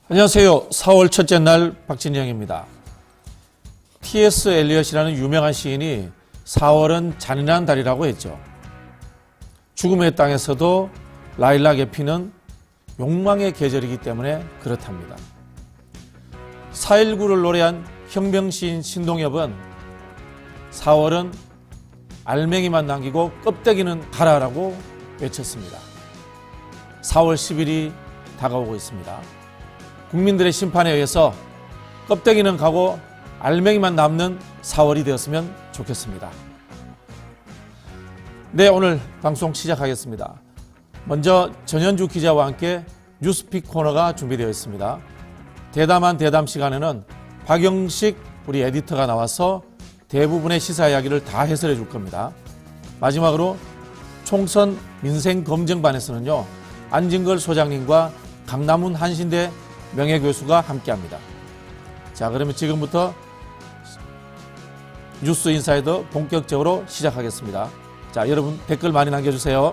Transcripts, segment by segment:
안녕하세요. 4월 첫째 날 박진영입니다. T.S. 엘리엇이라는 유명한 시인이 4월은 잔인한 달이라고 했죠. 죽음의 땅에서도 라일락의 피는 욕망의 계절이기 때문에 그렇답니다. 4.19를 노래한 혁명시인 신동엽은 4월은 알맹이만 남기고 껍데기는 가라라고 외쳤습니다. 4월 10일이 다가오고 있습니다. 국민들의 심판에 의해서 껍데기는 가고 알맹이만 남는 4월이 되었으면 좋겠습니다. 네, 오늘 방송 시작하겠습니다. 먼저 전현주 기자와 함께 뉴스픽 코너가 준비되어 있습니다. 대담한 대담 시간에는 박영식 우리 에디터가 나와서 대부분의 시사 이야기를 다 해설해 줄 겁니다. 마지막으로 총선 민생검증반에서는요, 안진걸 소장님과 강남훈 한신대 명예교수가 함께합니다. 자, 그러면 지금부터 뉴스 인사이더 본격적으로 시작하겠습니다. 자, 여러분 댓글 많이 남겨주세요.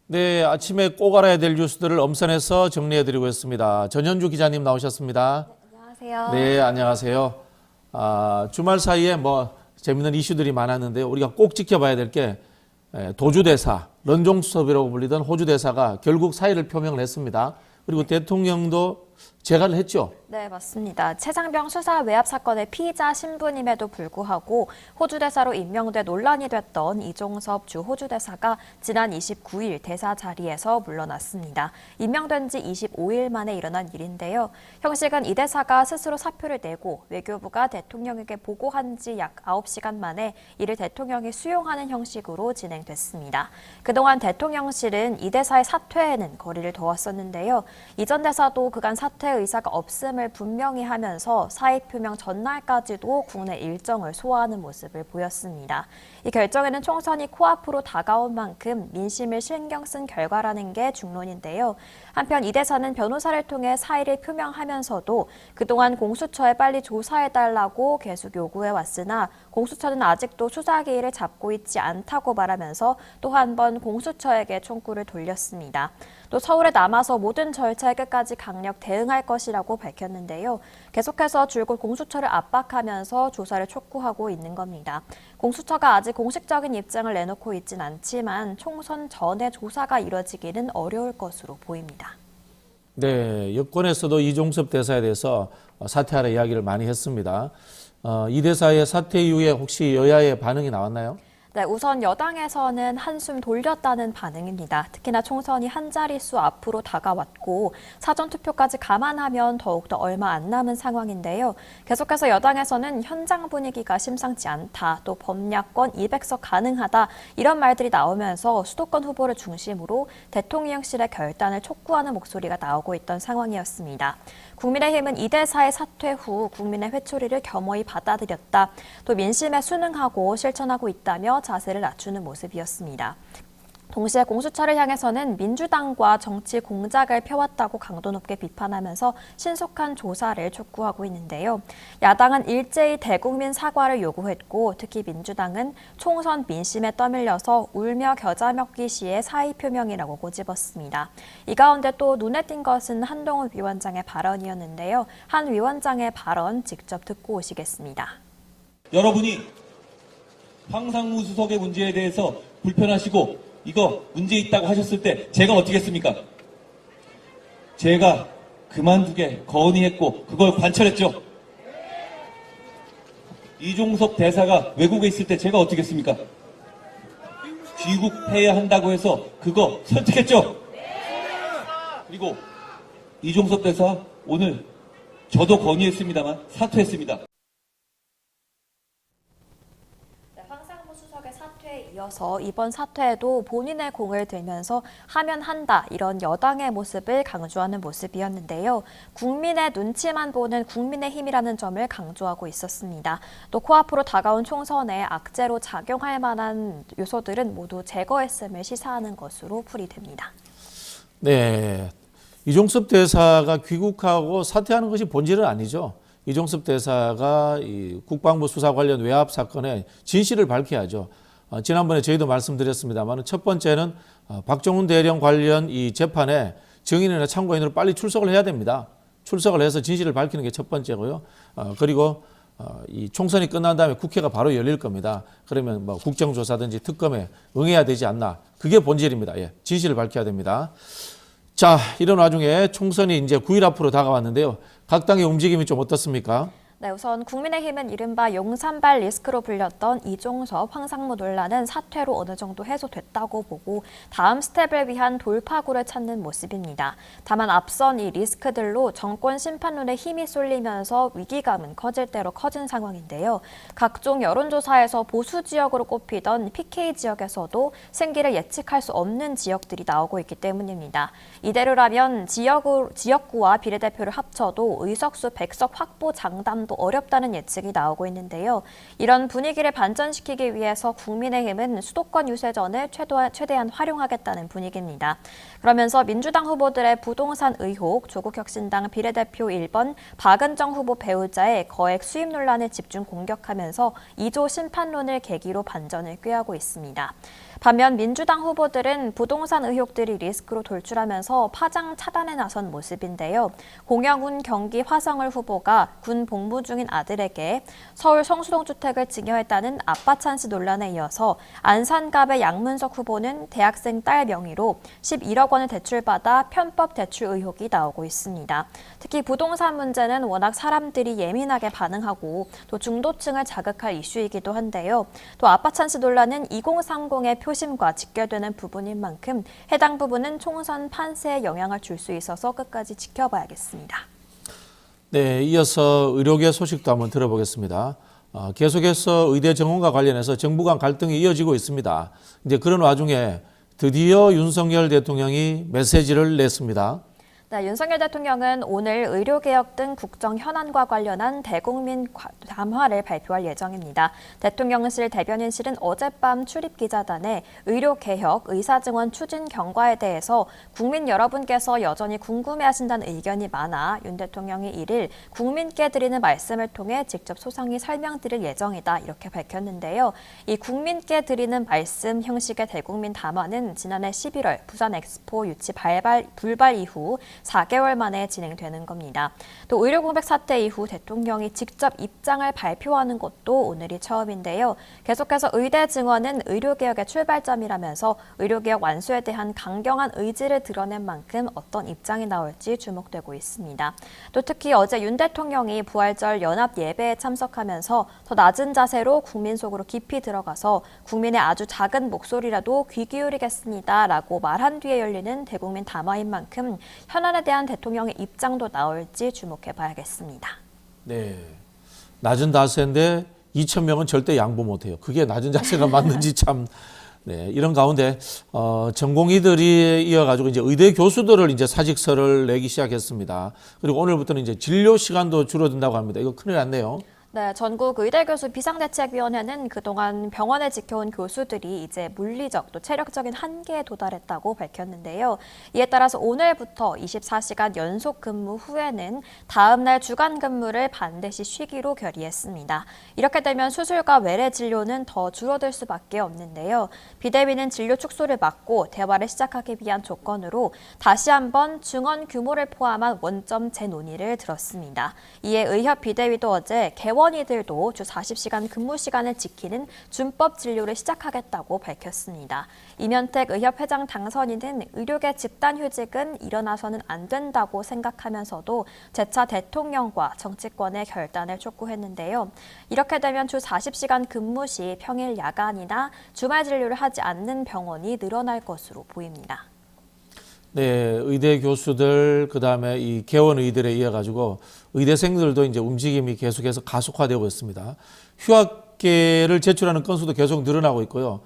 네, 아침에 꼭 알아야 될 뉴스들을 엄선해서 정리해드리고 있습니다. 전현주 기자님 나오셨습니다. 네, 안녕하세요. 네, 안녕하세요. 주말 사이에 재밌는 이슈들이 많았는데요. 우리가 꼭 지켜봐야 될 게 도주대사, 런종수섭이라고 불리던 호주대사가 결국 사의를 표명을 했습니다. 그리고 대통령도 재가를 했죠. 네, 맞습니다. 최장병 수사 외압 사건의 피의자 신분임에도 불구하고 호주대사로 임명돼 논란이 됐던 이종섭 주 호주대사가 지난 29일 대사 자리에서 물러났습니다. 임명된 지 25일 만에 일어난 일인데요. 형식은 이 대사가 스스로 사표를 내고 외교부가 대통령에게 보고한 지 약 9시간 만에 이를 대통령이 수용하는 형식으로 진행됐습니다. 그동안 대통령실은 이 대사의 사퇴에는 거리를 둬왔었는데요. 이전 대사도 그간 사퇴 의사가 없음을 분명히 하면서 사의 표명 전날까지도 국내 일정을 소화하는 모습을 보였습니다. 이 결정에는 총선이 코앞으로 다가온 만큼 민심을 신경 쓴 결과라는 게 중론인데요. 한편 이 대사는 변호사를 통해 사의를 표명하면서도 그동안 공수처에 빨리 조사해달라고 계속 요구해왔으나 공수처는 아직도 수사 기일을 잡고 있지 않다고 말하면서 또 한 번 공수처에게 총구를 돌렸습니다. 또 서울에 남아서 모든 절차에 끝까지 강력 대응할 것이라고 밝혔는데요. 계속해서 줄곧 공수처를 압박하면서 조사를 촉구하고 있는 겁니다. 공수처가 아직 공식적인 입장을 내놓고 있진 않지만 총선 전에 조사가 이뤄지기는 어려울 것으로 보입니다. 네, 여권에서도 이종섭 대사에 대해서 사퇴하라 이야기를 많이 했습니다. 이 대사의 사퇴 이후에 혹시 여야의 반응이 나왔나요? 네, 우선 여당에서는 한숨 돌렸다는 반응입니다. 특히나 총선이 한 자릿수 앞으로 다가왔고 사전투표까지 감안하면 더욱더 얼마 안 남은 상황인데요. 계속해서 여당에서는 현장 분위기가 심상치 않다, 또 범야권 200석 가능하다 이런 말들이 나오면서 수도권 후보를 중심으로 대통령실의 결단을 촉구하는 목소리가 나오고 있던 상황이었습니다. 국민의힘은 이 대사의 사퇴 후 국민의 회초리를 겸허히 받아들였다, 또 민심에 순응하고 실천하고 있다며 자세를 낮추는 모습이었습니다. 동시에 공수처를 향해서는 민주당과 정치 공작을 펴왔다고 강도 높게 비판하면서 신속한 조사를 촉구하고 있는데요. 야당은 일제히 대국민 사과를 요구했고 특히 민주당은 총선 민심에 떠밀려서 울며 겨자 먹기 시의 사의 표명이라고 꼬집었습니다. 이 가운데 또 눈에 띈 것은 한동훈 위원장의 발언이었는데요. 한 위원장의 발언 직접 듣고 오시겠습니다. 여러분이 황상무 수석의 문제에 대해서 불편하시고 이거 문제 있다고 하셨을 때 제가 어떻게 했습니까? 제가 그만두게 건의했고 그걸 관철했죠. 이종섭 대사가 외국에 있을 때 제가 어떻게 했습니까? 귀국해야 한다고 해서 그거 설득했죠. 그리고 이종섭 대사 오늘 저도 건의했습니다만 사퇴했습니다. 황상무 수석의 사퇴에 이어서 이번 사퇴에도 본인의 공을 들면서 하면 한다 이런 여당의 모습을 강조하는 모습이었는데요. 국민의 눈치만 보는 국민의힘이라는 점을 강조하고 있었습니다. 또 코앞으로 다가온 총선에 악재로 작용할 만한 요소들은 모두 제거했음을 시사하는 것으로 풀이됩니다. 네, 이종섭 대사가 귀국하고 사퇴하는 것이 본질은 아니죠. 이종섭 대사가 이 국방부 수사 관련 외압 사건의 진실을 밝혀야죠. 지난번에 저희도 말씀드렸습니다만 첫 번째는 박정훈 대령 관련 이 재판에 증인이나 참고인으로 빨리 출석을 해야 됩니다. 출석을 해서 진실을 밝히는 게 첫 번째고요. 그리고 이 총선이 끝난 다음에 국회가 바로 열릴 겁니다. 그러면 뭐 국정조사든지 특검에 응해야 되지 않나. 그게 본질입니다. 예, 진실을 밝혀야 됩니다. 자, 이런 와중에 총선이 이제 9일 앞으로 다가왔는데요. 각 당의 움직임이 좀 어떻습니까? 네, 우선 국민의힘은 이른바 용산발 리스크로 불렸던 이종섭, 황상무 논란은 사퇴로 어느 정도 해소됐다고 보고 다음 스텝을 위한 돌파구를 찾는 모습입니다. 다만 앞선 이 리스크들로 정권 심판론에 힘이 쏠리면서 위기감은 커질 대로 커진 상황인데요. 각종 여론조사에서 보수 지역으로 꼽히던 PK 지역에서도 승기를 예측할 수 없는 지역들이 나오고 있기 때문입니다. 이대로라면 지역구와 비례대표를 합쳐도 의석수 100석 확보 장담도 어렵다는 예측이 나오고 있는데요. 이런 분위기를 반전시키기 위해서 국민의힘은 수도권 유세전을 최대한 활용하겠다는 분위기입니다. 그러면서 민주당 후보들의 부동산 의혹, 조국혁신당 비례대표 1번 박은정 후보 배우자의 거액 수입 논란을 집중 공격하면서 2조 심판론을 계기로 반전을 꾀하고 있습니다. 반면 민주당 후보들은 부동산 의혹들이 리스크로 돌출하면서 파장 차단에 나선 모습인데요. 공영훈 경기 화성을 후보가 군 복무 중인 아들에게 서울 성수동 주택을 증여했다는 아빠 찬스 논란에 이어서 안산갑의 양문석 후보는 대학생 딸 명의로 11억 원을 대출받아 편법 대출 의혹이 나오고 있습니다. 특히 부동산 문제는 워낙 사람들이 예민하게 반응하고 또 중도층을 자극할 이슈이기도 한데요. 또 아빠 찬스 논란은 2030의 표심과 직결되는 부분인 만큼 해당 부분은 총선 판세에 영향을 줄 수 있어서 끝까지 지켜봐야겠습니다. 네, 이어서 의료계 소식도 한번 들어보겠습니다. 계속해서 의대 정원과 관련해서 정부 간 갈등이 이어지고 있습니다. 이제 그런 와중에 드디어 윤석열 대통령이 메시지를 냈습니다. 네, 윤석열 대통령은 오늘 의료개혁 등 국정 현안과 관련한 대국민 담화를 발표할 예정입니다. 대통령실 대변인실은 어젯밤 출입기자단에 의료개혁, 의사증원 추진 경과에 대해서 국민 여러분께서 여전히 궁금해하신다는 의견이 많아 윤 대통령이 이를 국민께 드리는 말씀을 통해 직접 소상히 설명드릴 예정이다 이렇게 밝혔는데요. 이 국민께 드리는 말씀 형식의 대국민 담화는 지난해 11월 부산 엑스포 유치 불발 이후 4개월 만에 진행되는 겁니다. 또 의료공백 사태 이후 대통령이 직접 입장을 발표하는 것도 오늘이 처음인데요. 계속해서 의대 증원은 의료개혁의 출발점이라면서 의료개혁 완수에 대한 강경한 의지를 드러낸 만큼 어떤 입장이 나올지 주목되고 있습니다. 또 특히 어제 윤 대통령이 부활절 연합 예배에 참석하면서 더 낮은 자세로 국민 속으로 깊이 들어가서 국민의 아주 작은 목소리라도 귀 기울이겠습니다라고 말한 뒤에 열리는 대국민 담화인 만큼 현안에 대한 대통령의 입장도 나올지 주목해 봐야겠습니다. 네, 낮은 자세인데 2,000명은 절대 양보 못해요. 그게 낮은 자세가 맞는지 참. 네, 이런 가운데 전공의들이 이어가지고 이제 의대 교수들을 이제 사직서를 내기 시작했습니다. 그리고 오늘부터는 이제 진료 시간도 줄어든다고 합니다. 이거 큰일 났네요. 네, 전국 의대교수 비상대책위원회는 그동안 병원을 지켜온 교수들이 이제 물리적 또 체력적인 한계에 도달했다고 밝혔는데요. 이에 따라서 오늘부터 24시간 연속 근무 후에는 다음 날 주간 근무를 반드시 쉬기로 결의했습니다. 이렇게 되면 수술과 외래 진료는 더 줄어들 수밖에 없는데요. 비대위는 진료 축소를 막고 대화를 시작하기 위한 조건으로 다시 한번 증원 규모를 포함한 원점 재논의를 들었습니다. 이에 의협 비대위도 어제 개원이들도 주 40시간 근무 시간을 지키는 준법 진료를 시작하겠다고 밝혔습니다. 이면택 의협 회장 당선인은 의료계 집단휴직은 일어나서는 안 된다고 생각하면서도 재차 대통령과 정치권의 결단을 촉구했는데요. 이렇게 되면 주 40시간 근무 시 평일 야간이나 주말 진료를 하지 않는 병원이 늘어날 것으로 보입니다. 네, 의대 교수들 그다음에 이 개원 의대에 이어 가지고 의대생들도 이제 움직임이 계속해서 가속화되고 있습니다. 휴학계를 제출하는 건수도 계속 늘어나고 있고요.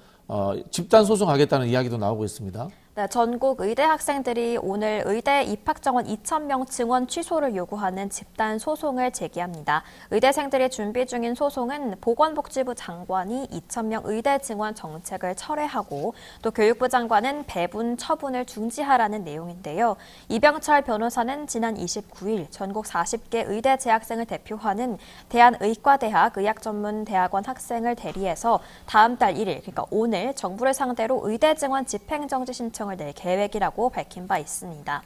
집단 소송하겠다는 이야기도 나오고 있습니다. 네, 전국 의대 학생들이 오늘 의대 입학 정원 2,000명 증원 취소를 요구하는 집단 소송을 제기합니다. 의대생들이 준비 중인 소송은 보건복지부 장관이 2,000명 의대 증원 정책을 철회하고 또 교육부 장관은 배분 처분을 중지하라는 내용인데요. 이병철 변호사는 지난 29일 전국 40개 의대 재학생을 대표하는 대한의과대학 의학전문대학원 학생을 대리해서 다음 달 1일, 그러니까 오늘 정부를 상대로 의대 증원 집행정지 신청 낼 계획이라고 밝힌 바 있습니다.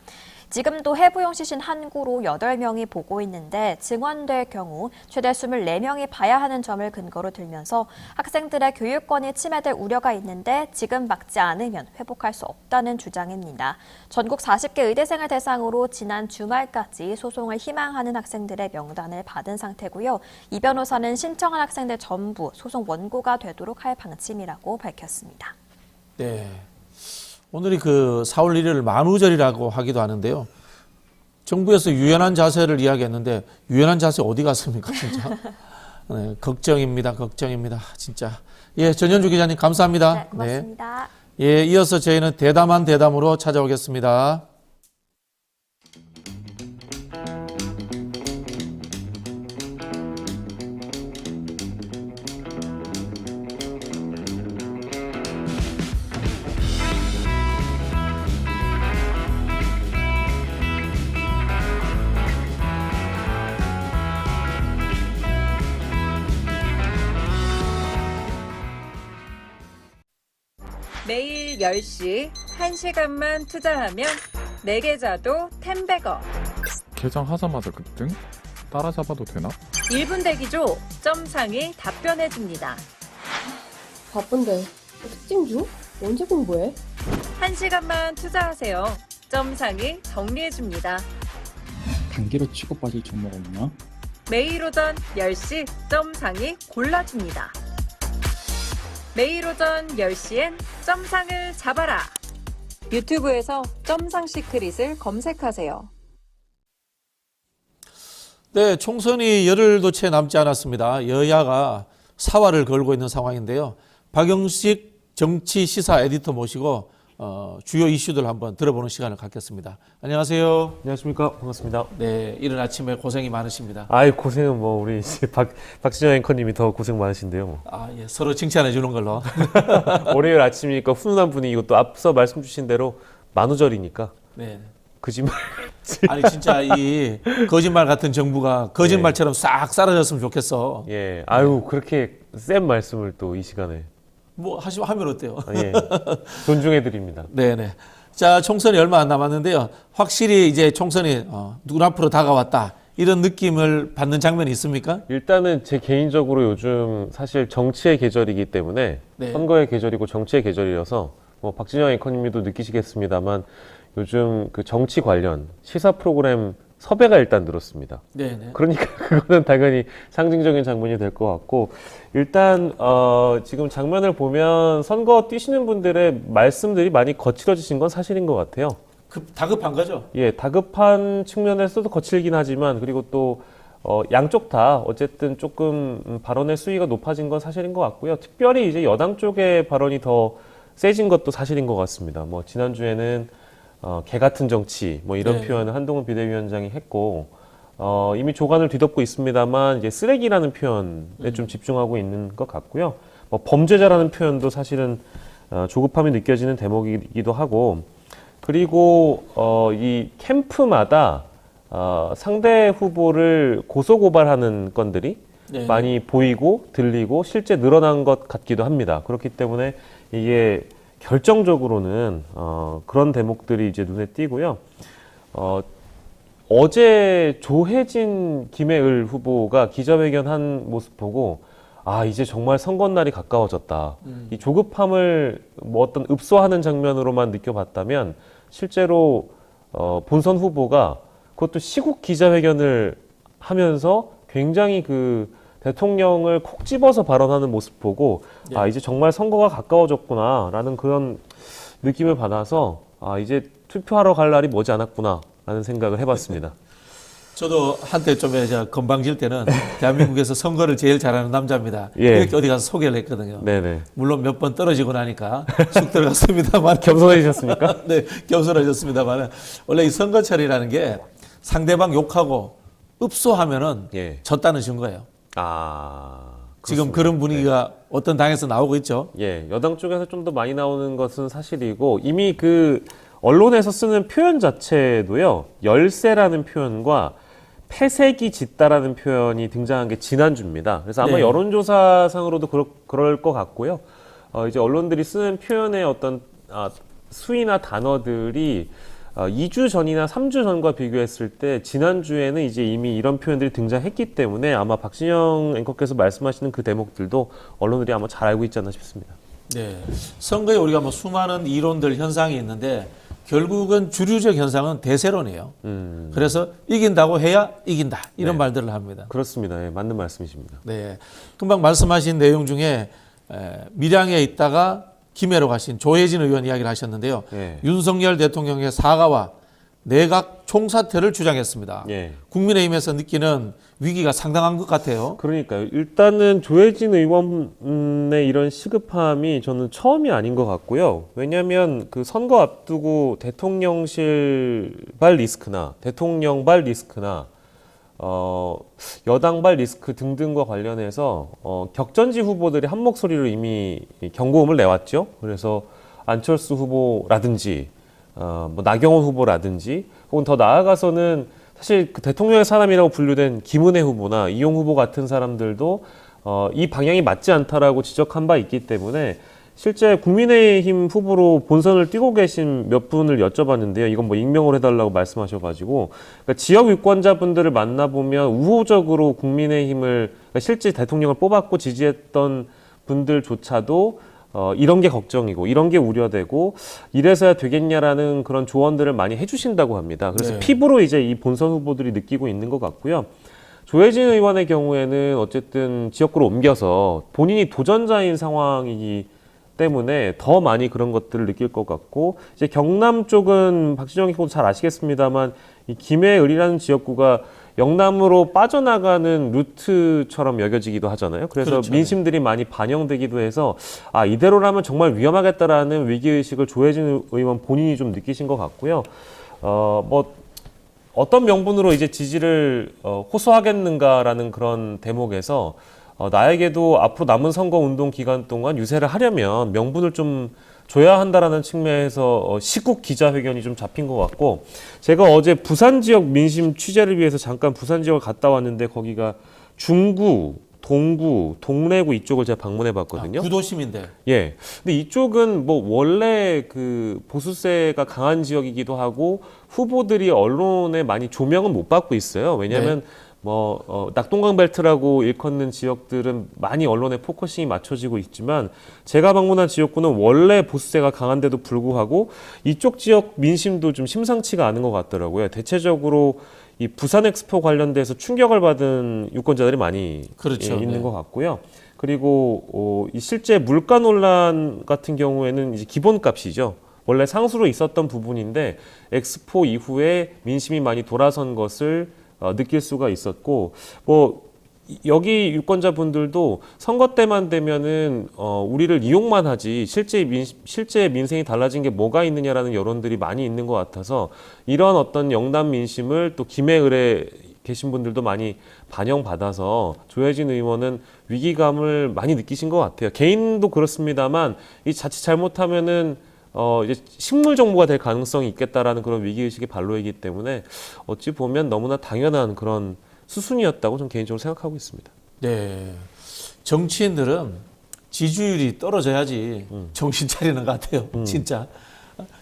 지금도 해부용 시신 한 구로 8명이 보고 있는데 증원될 경우 최대 24명이 봐야 하는 점을 근거로 들면서 학생들의 교육권이 침해될 우려가 있는데 지금 막지 않으면 회복할 수 없다는 주장입니다. 전국 40개 의대생을 대상으로 지난 주말까지 소송을 희망하는 학생들의 명단을 받은 상태고요. 이 변호사는 신청한 학생들 전부 소송 원고가 되도록 할 방침이라고 밝혔습니다. 네. 오늘이 그 4월 1일 만우절이라고 하기도 하는데요. 정부에서 유연한 자세를 이야기했는데 유연한 자세 어디 갔습니까, 진짜? 네, 걱정입니다. 진짜. 예, 전현주 기자님 감사합니다. 네, 고맙습니다. 네. 예, 이어서 저희는 대담한 대담으로 찾아오겠습니다. 매일 10시 1시간만 투자하면 내 계좌도 10배거. 개장하자마자 급등? 따라잡아도 되나? 1분 대기조 점상이 답변해줍니다. 바쁜데 특징 중? 언제 공부해? 1시간만 투자하세요. 점상이 정리해줍니다. 단기로 치고 빠질 종목 없나? 매일 오전 10시 점상이 골라줍니다. 매일 오전 10시엔 점상을 잡아라. 유튜브에서 점상 시크릿을 검색하세요. 네, 총선이 열흘도 채 남지 않았습니다. 여야가 사활을 걸고 있는 상황인데요. 박영식 정치 시사 에디터 모시고 주요 이슈들 한번 들어보는 시간을 갖겠습니다. 안녕하세요. 안녕하십니까. 반갑습니다. 네, 이른 아침에 고생이 많으십니다. 아이, 고생은 뭐, 우리 이제 박진영 앵커님이 더 고생 많으신데요. 뭐. 예, 서로 칭찬해 주는 걸로. 월요일 아침이니까 훈훈한 분위기고 또 앞서 말씀 주신 대로 만우절이니까. 네. 거짓말. 아니, 진짜 이 거짓말 같은 정부가 거짓말처럼 싹 사라졌으면 좋겠어. 예. 아유, 그렇게 센 말씀을 또 이 시간에. 뭐, 하면 어때요? 예. 존중해드립니다. 네네. 자, 총선이 얼마 안 남았는데요. 확실히 이제 총선이 눈앞으로 다가왔다. 이런 느낌을 받는 장면이 있습니까? 일단은 제 개인적으로 요즘 사실 정치의 계절이기 때문에 네. 선거의 계절이고 정치의 계절이어서 뭐 박진영 앵커님도 느끼시겠습니다만 요즘 그 정치 관련 시사 프로그램 섭외가 일단 늘었습니다. 네네. 그러니까 그거는 당연히 상징적인 장면이 될 것 같고 일단 지금 장면을 보면 선거 뛰시는 분들의 말씀들이 많이 거칠어지신 건 사실인 것 같아요. 다급한 거죠? 예, 다급한 측면에서도 거칠긴 하지만 그리고 또 양쪽 다 어쨌든 조금 발언의 수위가 높아진 건 사실인 것 같고요. 특별히 이제 여당 쪽의 발언이 더 세진 것도 사실인 것 같습니다. 뭐 지난주에는 개 같은 정치 뭐 이런 네. 표현을 한동훈 비대위원장이 했고 이미 조간을 뒤덮고 있습니다만 이제 쓰레기라는 표현에 좀 집중하고 있는 것 같고요. 뭐 범죄자라는 표현도 사실은 조급함이 느껴지는 대목이기도 하고 그리고 이 캠프마다 상대 후보를 고소고발하는 건들이 네. 많이 보이고 들리고 실제 늘어난 것 같기도 합니다. 그렇기 때문에 이게 결정적으로는 그런 대목들이 이제 눈에 띄고요. 어제 조혜진 김해을 후보가 기자회견한 모습 보고 이제 정말 선거날이 가까워졌다. 이 조급함을 뭐 어떤 읍소하는 장면으로만 느껴봤다면 실제로 본선 후보가 그것도 시국 기자회견을 하면서 굉장히 그 대통령을 콕 집어서 발언하는 모습 보고 네. 이제 정말 선거가 가까워졌구나라는 그런 느낌을 받아서 이제 투표하러 갈 날이 머지 않았구나라는 생각을 해봤습니다. 저도 한때 좀 건방질 때는 대한민국에서 선거를 제일 잘하는 남자입니다. 예. 이렇게 어디 가서 소개를 했거든요. 네네. 물론 몇 번 떨어지고 나니까 쑥 들어갔습니다만 겸손해지셨습니까? 네, 겸손해졌습니다만 원래 이 선거철이라는 게 상대방 욕하고 읍소하면은 예. 졌다는 증거예요. 아. 지금 그렇습니다. 그런 분위기가 어떤 당에서 나오고 있죠. 예, 여당 쪽에서 좀 더 많이 나오는 것은 사실이고 이미 그 언론에서 쓰는 표현 자체도요. 열세라는 표현과 패색이 짙다라는 표현이 등장한 게 지난주입니다. 그래서 아마 네. 여론조사상으로도 그럴 것 같고요. 이제 언론들이 쓰는 표현의 어떤 수위나 단어들이 2주 전이나 3주 전과 비교했을 때 지난주에는 이제 이미 이런 표현들이 등장했기 때문에 아마 박진영 앵커께서 말씀하시는 그 대목들도 언론들이 아마 잘 알고 있지 않나 싶습니다. 네. 선거에 우리가 뭐 수많은 이론들, 현상이 있는데 결국은 주류적 현상은 대세론이에요. 그래서 이긴다고 해야 이긴다. 이런 네. 말들을 합니다. 그렇습니다. 예, 맞는 말씀이십니다. 네. 금방 말씀하신 내용 중에 밀양에 있다가 김해로 가신 조혜진 의원 이야기를 하셨는데요. 예. 윤석열 대통령의 사과와 내각 총사퇴를 주장했습니다. 예. 국민의힘에서 느끼는 위기가 상당한 것 같아요. 그러니까요. 일단은 조혜진 의원의 이런 시급함이 저는 처음이 아닌 것 같고요. 왜냐하면 그 선거 앞두고 대통령실발 리스크나 대통령발 리스크나 여당발 리스크 등등과 관련해서 격전지 후보들이 한 목소리로 이미 경고음을 내왔죠. 그래서 안철수 후보라든지 뭐 나경원 후보라든지 혹은 더 나아가서는 사실 그 대통령의 사람이라고 분류된 김은혜 후보나 이용 후보 같은 사람들도 이 방향이 맞지 않다라고 지적한 바 있기 때문에 실제 국민의힘 후보로 본선을 뛰고 계신 몇 분을 여쭤봤는데요. 이건 뭐 익명으로 해달라고 말씀하셔가지고 그러니까 지역 유권자분들을 만나보면 우호적으로 국민의힘을 그러니까 실제 대통령을 뽑았고 지지했던 분들조차도 이런 게 걱정이고 이런 게 우려되고 이래서야 되겠냐라는 그런 조언들을 많이 해주신다고 합니다. 그래서 네. 피부로 이제 이 본선 후보들이 느끼고 있는 것 같고요. 조혜진 의원의 경우에는 어쨌든 지역구로 옮겨서 본인이 도전자인 상황이기 때문에 더 많이 그런 것들을 느낄 것 같고 이제 경남 쪽은 박진영 의원도 잘 아시겠습니다만 이 김해을이라는 지역구가 영남으로 빠져나가는 루트처럼 여겨지기도 하잖아요. 그래서 그렇죠. 민심들이 많이 반영되기도 해서 이대로라면 정말 위험하겠다라는 위기의식을 조혜진 의원 본인이 좀 느끼신 것 같고요. 뭐 어떤 명분으로 이제 지지를 호소하겠는가라는 그런 대목에서 나에게도 앞으로 남은 선거 운동 기간 동안 유세를 하려면 명분을 좀 줘야 한다라는 측면에서 시국 기자회견이 좀 잡힌 것 같고 제가 어제 부산 지역 민심 취재를 위해서 잠깐 부산 지역을 갔다 왔는데 거기가 중구, 동구, 동래구 이쪽을 제가 방문해 봤거든요. 구도심인데. 예. 근데 이쪽은 뭐 원래 그 보수세가 강한 지역이기도 하고 후보들이 언론에 많이 조명은 못 받고 있어요. 왜냐하면 낙동강 벨트라고 일컫는 지역들은 많이 언론에 포커싱이 맞춰지고 있지만 제가 방문한 지역구는 원래 보수세가 강한데도 불구하고 이쪽 지역 민심도 좀 심상치가 않은 것 같더라고요. 대체적으로 이 부산 엑스포 관련돼서 충격을 받은 유권자들이 많이 그렇죠. 있는 네. 것 같고요. 그리고 이 실제 물가 논란 같은 경우에는 이제 기본값이죠. 원래 상수로 있었던 부분인데 엑스포 이후에 민심이 많이 돌아선 것을 느낄 수가 있었고 뭐 여기 유권자분들도 선거 때만 되면은 우리를 이용만 하지 실제 민생이 달라진 게 뭐가 있느냐라는 여론들이 많이 있는 것 같아서 이런 어떤 영남 민심을 또 김해을에 계신 분들도 많이 반영받아서 조혜진 의원은 위기감을 많이 느끼신 것 같아요. 개인도 그렇습니다만 이 자칫 잘못하면은 이제 식물 정부가 될 가능성이 있겠다라는 그런 위기의식의 발로이기 때문에 어찌 보면 너무나 당연한 그런 수순이었다고 저는 개인적으로 생각하고 있습니다. 네. 정치인들은 지지율이 떨어져야지 정신 차리는 것 같아요. 진짜.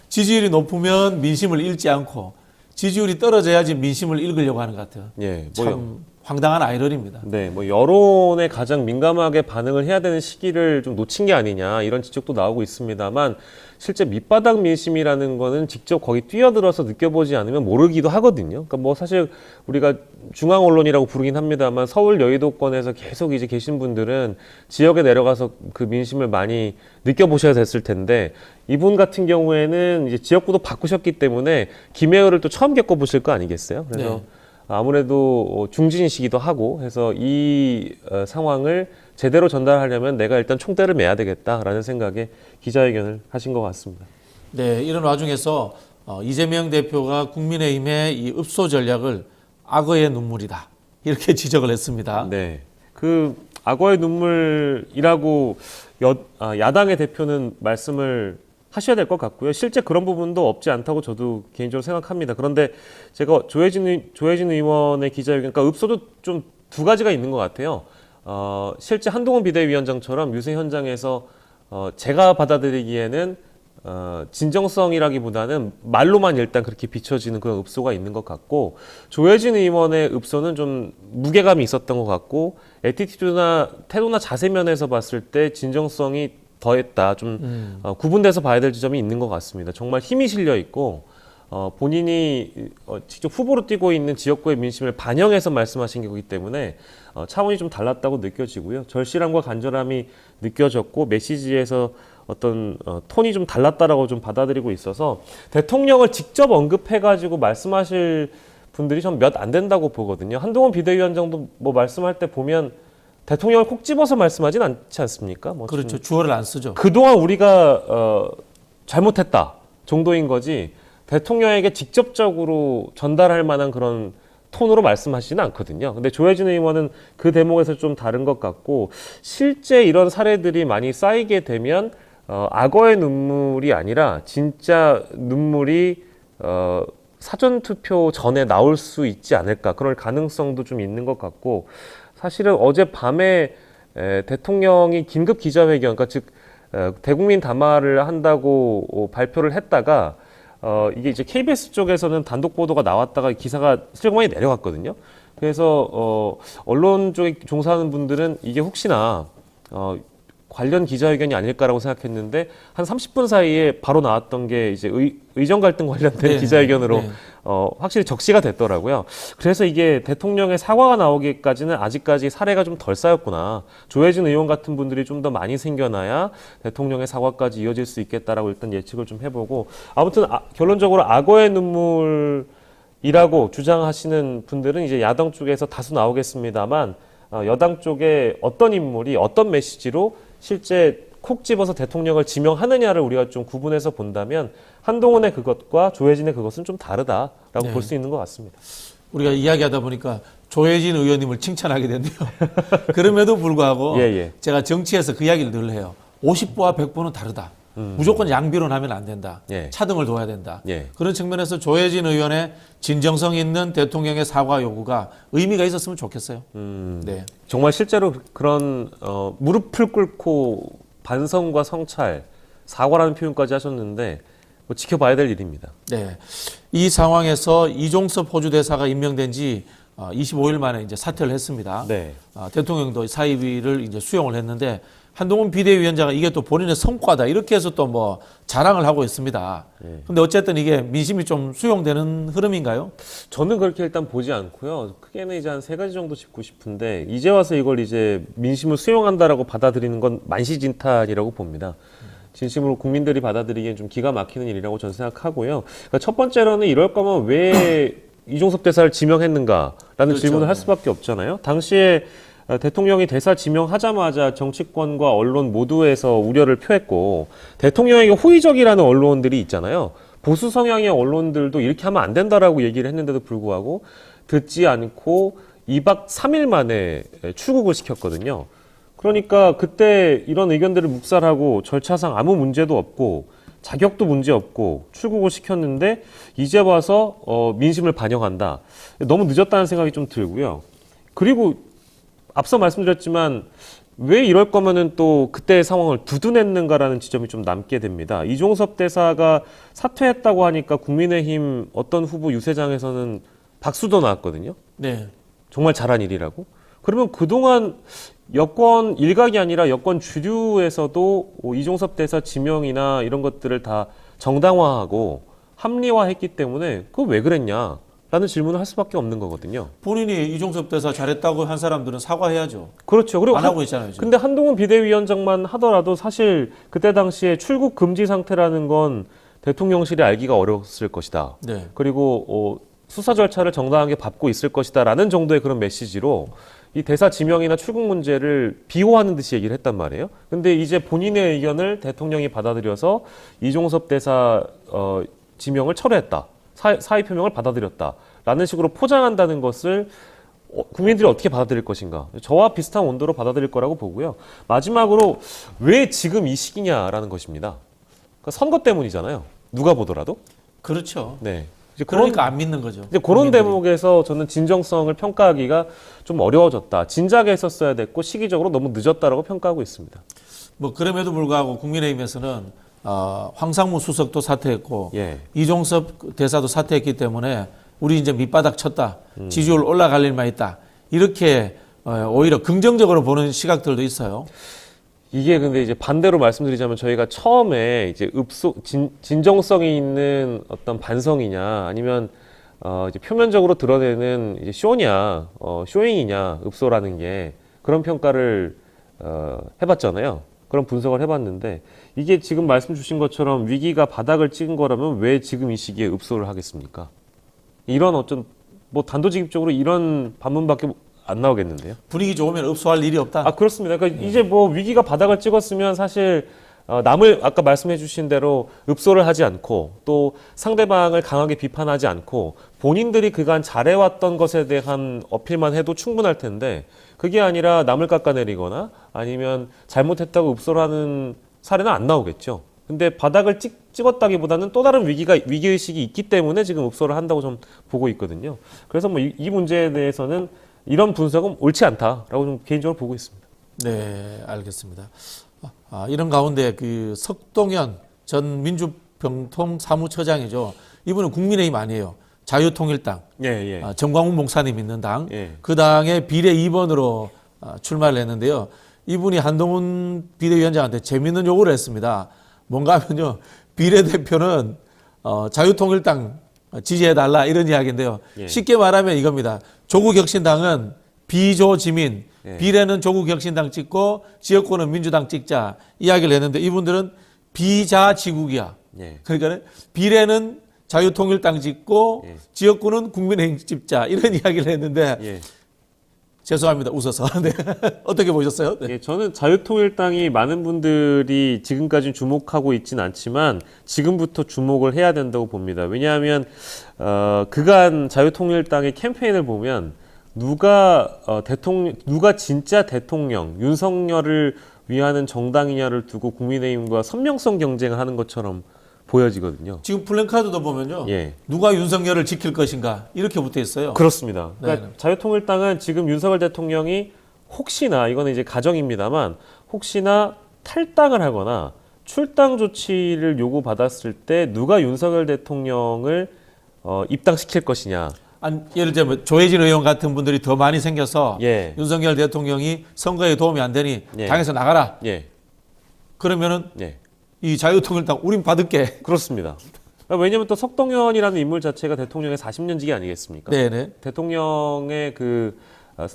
지지율이 높으면 민심을 읽지 않고 지지율이 떨어져야지 민심을 읽으려고 하는 것 같아요. 예, 참 황당한 아이러니입니다. 네, 뭐 여론에 가장 민감하게 반응을 해야 되는 시기를 좀 놓친 게 아니냐 이런 지적도 나오고 있습니다만 실제 밑바닥 민심이라는 거는 직접 거기 뛰어들어서 느껴보지 않으면 모르기도 하거든요. 그러니까 뭐 사실 우리가 중앙 언론이라고 부르긴 합니다만 서울 여의도권에서 계속 이제 계신 분들은 지역에 내려가서 그 민심을 많이 느껴보셔야 됐을 텐데 이분 같은 경우에는 이제 지역구도 바꾸셨기 때문에 김해을을 또 처음 겪어보실 거 아니겠어요? 그래서 네. 아무래도 중진이시기도 하고 해서 이 상황을 제대로 전달하려면 내가 일단 총대를 매야 되겠다라는 생각에 기자회견을 하신 것 같습니다. 네, 이런 와중에서 이재명 대표가 국민의힘의 이 읍소 전략을 악어의 눈물이다 이렇게 지적을 했습니다. 네, 그 악어의 눈물이라고 야당의 대표는 말씀을 하셔야 될 것 같고요. 실제 그런 부분도 없지 않다고 저도 개인적으로 생각합니다. 그런데 제가 조혜진 의원의 기자회견, 그러니까 읍소도 좀 두 가지가 있는 것 같아요. 실제 한동훈 비대위원장처럼 유세 현장에서 제가 받아들이기에는 진정성이라기보다는 말로만 일단 그렇게 비춰지는 그런 읍소가 있는 것 같고, 조혜진 의원의 읍소는 좀 무게감이 있었던 것 같고, 애티튜드나 태도나 자세 면에서 봤을 때 진정성이 더했다. 좀 구분돼서 봐야 될 지점이 있는 것 같습니다. 정말 힘이 실려 있고 본인이 직접 후보로 뛰고 있는 지역구의 민심을 반영해서 말씀하신 거기 때문에 차원이 좀 달랐다고 느껴지고요. 절실함과 간절함이 느껴졌고 메시지에서 어떤 톤이 좀 달랐다라고 좀 받아들이고 있어서 대통령을 직접 언급해가지고 말씀하실 분들이 전 몇 안 된다고 보거든요. 한동훈 비대위원장도 뭐 말씀할 때 보면 대통령을 콕 집어서 말씀하진 않지 않습니까? 뭐 그렇죠. 주어를 안 쓰죠. 그동안 우리가 잘못했다 정도인 거지 대통령에게 직접적으로 전달할 만한 그런 톤으로 말씀하시지는 않거든요. 근데 조혜진 의원은 그 대목에서 좀 다른 것 같고, 실제 이런 사례들이 많이 쌓이게 되면 악어의 눈물이 아니라 진짜 눈물이 사전투표 전에 나올 수 있지 않을까, 그럴 가능성도 좀 있는 것 같고, 사실은 어젯밤에 대통령이 긴급 기자회견, 그러니까 즉 대국민 담화를 한다고 발표를 했다가 이게 이제 KBS 쪽에서는 단독 보도가 나왔다가 기사가 슬그머니 내려갔거든요. 그래서 언론 쪽에 종사하는 분들은 이게 혹시나 관련 기자회견이 아닐까라고 생각했는데 한 30분 사이에 바로 나왔던 게 이제 의정 갈등 관련된 기자회견으로 확실히 적시가 됐더라고요. 그래서 이게 대통령의 사과가 나오기까지는 아직까지 사례가 좀 덜 쌓였구나. 조혜진 의원 같은 분들이 좀 더 많이 생겨나야 대통령의 사과까지 이어질 수 있겠다라고 일단 예측을 좀 해보고, 아무튼 결론적으로 악어의 눈물이라고 주장하시는 분들은 이제 야당 쪽에서 다수 나오겠습니다만 여당 쪽에 어떤 인물이 어떤 메시지로 실제 콕 집어서 대통령을 지명하느냐를 우리가 좀 구분해서 본다면 한동훈의 그것과 조혜진의 그것은 좀 다르다라고 볼 수 있는 것 같습니다. 우리가 이야기하다 보니까 조혜진 의원님을 칭찬하게 됐네요. 그럼에도 불구하고 제가 정치에서 그 이야기를 늘 해요. 50보와 100보는 다르다. 무조건 양비론하면 안 된다. 차등을 둬야 된다. 그런 측면에서 조혜진 의원의 진정성 있는 대통령의 사과 요구가 의미가 있었으면 좋겠어요. 네. 정말 실제로 그런 무릎을 꿇고 반성과 성찰, 사과라는 표현까지 하셨는데 뭐 지켜봐야 될 일입니다. 네. 이 상황에서 이종섭 호주 대사가 임명된 지 25일 만에 이제 사퇴를 했습니다. 대통령도 사의비를 이제 수용을 했는데 한동훈 비대위원장은 이게 또 본인의 성과다 이렇게 해서 또 뭐 자랑을 하고 있습니다. 근데 어쨌든 이게 민심이 좀 수용되는 흐름인가요? 저는 그렇게 일단 보지 않고요. 크게는 이제 한 세 가지 정도 짚고 싶은데, 이제 와서 이걸 이제 민심을 수용한다라고 받아들이는 건 만시진탄이라고 봅니다. 진심으로 국민들이 받아들이기엔 좀 기가 막히는 일이라고 저는 생각하고요. 그러니까 첫 번째로는 이럴 거면 왜 이종섭 대사를 지명했는가라는 질문을 할 수밖에 없잖아요. 당시에 대통령이 대사 지명하자마자 정치권과 언론 모두에서 우려를 표했고, 대통령에게 호의적이라는 언론들이 있잖아요. 보수 성향의 언론들도 이렇게 하면 안 된다라고 얘기를 했는데도 불구하고 듣지 않고 2박 3일 만에 출국을 시켰거든요. 그러니까 그때 이런 의견들을 묵살하고 절차상 아무 문제도 없고 자격도 문제 없고 출국을 시켰는데 이제 와서 민심을 반영한다. 너무 늦었다는 생각이 좀 들고요. 그리고 앞서 말씀드렸지만 왜 이럴 거면은 또 그때의 상황을 두둔했는가라는 지점이 좀 남게 됩니다. 이종섭 대사가 사퇴했다고 하니까 국민의힘 어떤 후보 유세장에서는 박수도 나왔거든요. 네. 정말 잘한 일이라고. 그러면 그동안 여권 일각이 아니라 여권 주류에서도 이종섭 대사 지명이나 이런 것들을 다 정당화하고 합리화했기 때문에 그거 왜 그랬냐? 라는 질문을 할 수밖에 없는 거거든요. 본인이 이종섭 대사 잘했다고 한 사람들은 사과해야죠. 그렇죠. 그리고 안 하고 있잖아요. 지금. 근데 한동훈 비대위원장만 하더라도 사실 그때 당시에 출국 금지 상태라는 건 대통령실이 알기가 어려웠을 것이다. 그리고 수사 절차를 정당하게 밟고 있을 것이다라는 정도의 그런 메시지로 이 대사 지명이나 출국 문제를 비호하는 듯이 얘기를 했단 말이에요. 근데 이제 본인의 의견을 대통령이 받아들여서 이종섭 대사 지명을 철회했다. 사의 표명을 받아들였다라는 식으로 포장한다는 것을 국민들이 어떻게 받아들일 것인가. 저와 비슷한 온도로 받아들일 거라고 보고요. 마지막으로 왜 지금 이 시기냐라는 것입니다. 그러니까 선거 때문이잖아요. 누가 보더라도. 그렇죠. 네. 이제 그러니까 안 믿는 거죠. 이제 그런 국민들이. 대목에서 저는 진정성을 평가하기가 좀 어려워졌다. 진작에 했었어야 됐고 시기적으로 너무 늦었다라고 평가하고 있습니다. 뭐 그럼에도 불구하고 국민의힘에서는 황상무 수석도 사퇴했고 예. 이종섭 대사도 사퇴했기 때문에 우리 이제 밑바닥 쳤다. 지지율 올라갈 일만 있다. 이렇게 오히려 긍정적으로 보는 시각들도 있어요. 이게 근데 이제 반대로 말씀드리자면 저희가 처음에 이제 진정성이 있는 어떤 반성이냐 아니면 이제 표면적으로 드러내는 이제 쇼냐, 쇼잉이냐, 읍소라는 게 그런 평가를 해봤잖아요. 그런 분석을 해봤는데 이게 지금 말씀 주신 것처럼 위기가 바닥을 찍은 거라면 왜 지금 이 시기에 읍소를 하겠습니까? 이런 어떤 뭐 단도직입적으로 이런 반문밖에 안 나오겠는데요. 분위기 좋으면 읍소할 일이 없다. 아 그렇습니다. 그러니까 이제 뭐 위기가 바닥을 찍었으면 사실 남을 아까 말씀해주신 대로 읍소를 하지 않고 또 상대방을 강하게 비판하지 않고 본인들이 그간 잘해왔던 것에 대한 어필만 해도 충분할 텐데 그게 아니라 남을 깎아내리거나 아니면 잘못했다고 읍소를 하는 사례는 안 나오겠죠. 근데 바닥을 찍었다기보다는 또 다른 위기의식이 있기 때문에 지금 읍소를 한다고 좀 보고 있거든요. 그래서 뭐 이 문제에 대해서는 이런 분석은 옳지 않다라고 좀 개인적으로 보고 있습니다. 네, 알겠습니다. 이런 가운데 그 석동현 전 민주병통 사무처장이죠. 이분은 국민의힘 아니에요. 자유통일당. 예. 정광훈 목사님 있는 당. 예. 그 당의 비례 2번으로 출마를 했는데요. 이분이 한동훈 비대위원장한테 재밌는 요구를 했습니다. 뭔가 하면요. 비례대표는 자유통일당 지지해달라 이런 이야기인데요. 예. 쉽게 말하면 이겁니다. 조국혁신당은 비조지민, 예. 비례는 조국혁신당 찍고 지역구는 민주당 찍자 이야기를 했는데 이분들은 비자지국이야. 예. 그러니까 비례는 자유통일당 찍고 예. 지역구는 국민의힘 찍자 이런 이야기를 했는데 예. 죄송합니다. 웃어서. 네. 어떻게 보셨어요? 네. 예, 저는 자유통일당이 많은 분들이 지금까지 주목하고 있지는 않지만 지금부터 주목을 해야 된다고 봅니다. 왜냐하면 그간 자유통일당의 캠페인을 보면 누가 진짜 대통령 윤석열을 위하는 정당이냐를 두고 국민의힘과 선명성 경쟁을 하는 것처럼 보여지거든요. 지금 플랜카드도 보면요. 예. 누가 윤석열을 지킬 것인가 이렇게 붙어 있어요. 그렇습니다. 그러니까 네. 자유통일당은 지금 윤석열 대통령이 혹시나 이거는 이제 가정입니다만 혹시나 탈당을 하거나 출당 조치를 요구받았을 때 누가 윤석열 대통령을 입당시킬 것이냐. 예를 들면 조혜진 의원 같은 분들이 더 많이 생겨서 예. 윤석열 대통령이 선거에 도움이 안 되니 예. 당에서 나가라. 예. 그러면은 예. 이 자유통일당 우린 받을게. 그렇습니다. 왜냐하면 또 석동현이라는 인물 자체가 대통령의 40년지기 아니겠습니까? 네네. 대통령의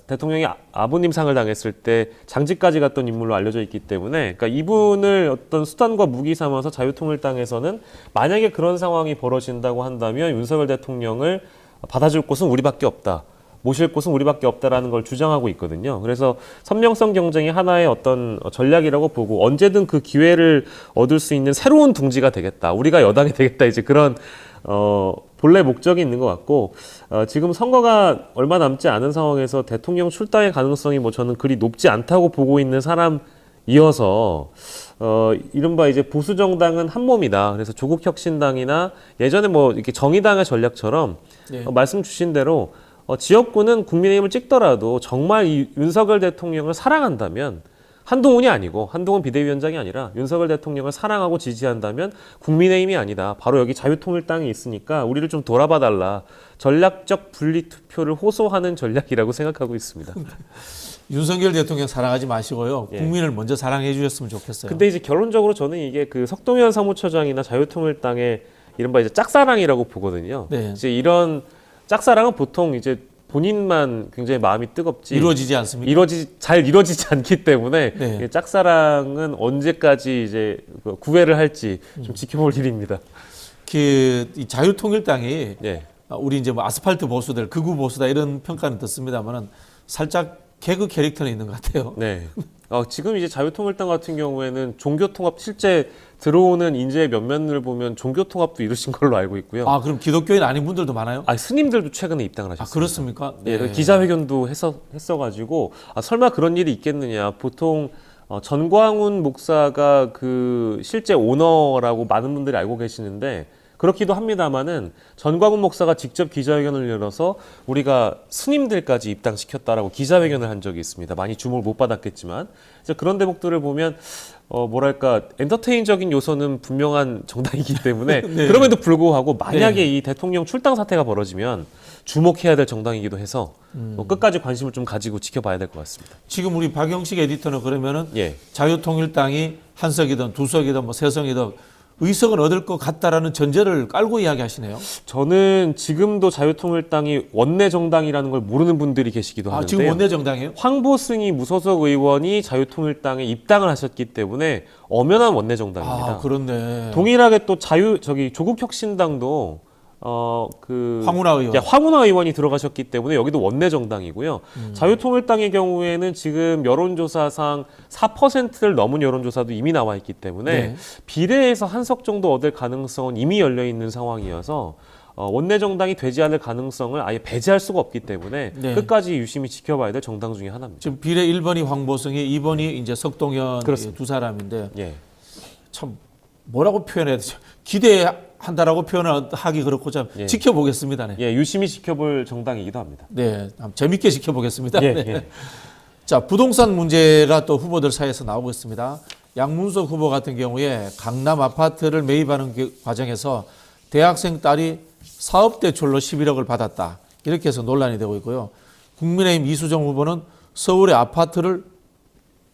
대통령이 아버님 상을 당했을 때 장직까지 갔던 인물로 알려져 있기 때문에 그러니까 이분을 어떤 수단과 무기 삼아서 자유통일당에서는 만약에 그런 상황이 벌어진다고 한다면 윤석열 대통령을 받아줄 곳은 우리밖에 없다. 모실 곳은 우리밖에 없다라는 걸 주장하고 있거든요. 그래서 선명성 경쟁이 하나의 어떤 전략이라고 보고 언제든 그 기회를 얻을 수 있는 새로운 둥지가 되겠다. 우리가 여당이 되겠다. 이제 그런 본래 목적이 있는 것 같고 지금 선거가 얼마 남지 않은 상황에서 대통령 출당의 가능성이 뭐 저는 그리 높지 않다고 보고 있는 사람이어서 이른바 이제 보수 정당은 한 몸이다. 그래서 조국혁신당이나 예전에 뭐 이렇게 정의당의 전략처럼 네. 말씀 주신 대로 지역구는 국민의힘을 찍더라도 정말 이 윤석열 대통령을 사랑한다면 한동훈이 아니고 한동훈 비대위원장이 아니라 윤석열 대통령을 사랑하고 지지한다면 국민의힘이 아니다. 바로 여기 자유통일당이 있으니까 우리를 좀 돌아봐달라. 전략적 분리투표를 호소하는 전략이라고 생각하고 있습니다. 윤석열 대통령 사랑하지 마시고요. 예. 국민을 먼저 사랑해 주셨으면 좋겠어요. 근데 이제 결론적으로 저는 이게 그 석동현 사무처장이나 자유통일당의 이른바 이제 짝사랑이라고 보거든요. 네. 이제 이런 짝사랑은 보통 이제 본인만 굉장히 마음이 뜨겁지 이루어지지 않습니까? 잘 이루어지지 않기 때문에 네. 이 짝사랑은 언제까지 이제 구애를 할지 좀 지켜볼 일입니다. 이 자유통일당이 예. 우리 이제 뭐 아스팔트 보수들, 극우 보수다 이런 평가는 듣습니다만은 살짝 개그 캐릭터는 있는 것 같아요. 네. 지금 이제 자유통일당 같은 경우에는 종교통합 실제 들어오는 인재의 면면을 보면 종교통합도 이루신 걸로 알고 있고요. 아, 그럼 기독교인 아닌 분들도 많아요? 스님들도 최근에 입당을 아, 하셨습니다. 그렇습니까? 예, 기자회견도 했어가지고 설마 그런 일이 있겠느냐. 보통 전광훈 목사가 그 실제 오너라고 많은 분들이 알고 계시는데 그렇기도 합니다만은 전광훈 목사가 직접 기자회견을 열어서 우리가 스님들까지 입당시켰다라고 기자회견을 한 적이 있습니다. 많이 주목을 못 받았겠지만 이제 그런 대목들을 보면 뭐랄까 엔터테인적인 요소는 분명한 정당이기 때문에 네. 그럼에도 불구하고 만약에 네. 이 대통령 출당 사태가 벌어지면 주목해야 될 정당이기도 해서 끝까지 관심을 좀 가지고 지켜봐야 될 것 같습니다. 지금 우리 박영식 에디터는 그러면은 예. 자유통일당이 한 석이든 두 석이든 뭐 세 석이든 의석은 얻을 것 같다라는 전제를 깔고 이야기하시네요. 저는 지금도 자유통일당이 원내 정당이라는 걸 모르는 분들이 계시기도 하는데요. 지금 원내 정당이에요? 황보승이 무소속 의원이 자유통일당에 입당을 하셨기 때문에 엄연한 원내 정당입니다. 아, 그렇네. 동일하게 또 조국혁신당도 황운하 의원. 황운하 의원이 들어가셨기 때문에 여기도 원내 정당이고요. 자유통일당의 경우에는 지금 여론조사상 4%를 넘은 여론조사도 이미 나와 있기 때문에 네. 비례에서 한 석 정도 얻을 가능성은 이미 열려 있는 상황이어서 원내 정당이 되지 않을 가능성을 아예 배제할 수가 없기 때문에 네. 끝까지 유심히 지켜봐야 될 정당 중에 하나입니다. 지금 비례 1번이 황보승이 2번이 이제 석동현 그렇습니다. 두 사람인데 예. 참 뭐라고 표현해야 되죠? 기대한다라고 표현을 하기 그렇고 참 예. 지켜보겠습니다. 네. 예, 유심히 지켜볼 정당이기도 합니다. 네, 한번 재밌게 지켜보겠습니다. 예, 네. 예. 자, 부동산 문제가 또 후보들 사이에서 나오고 있습니다. 양문석 후보 같은 경우에 강남 아파트를 매입하는 과정에서 대학생 딸이 사업대출로 11억을 받았다. 이렇게 해서 논란이 되고 있고요. 국민의힘 이수정 후보는 서울의 아파트를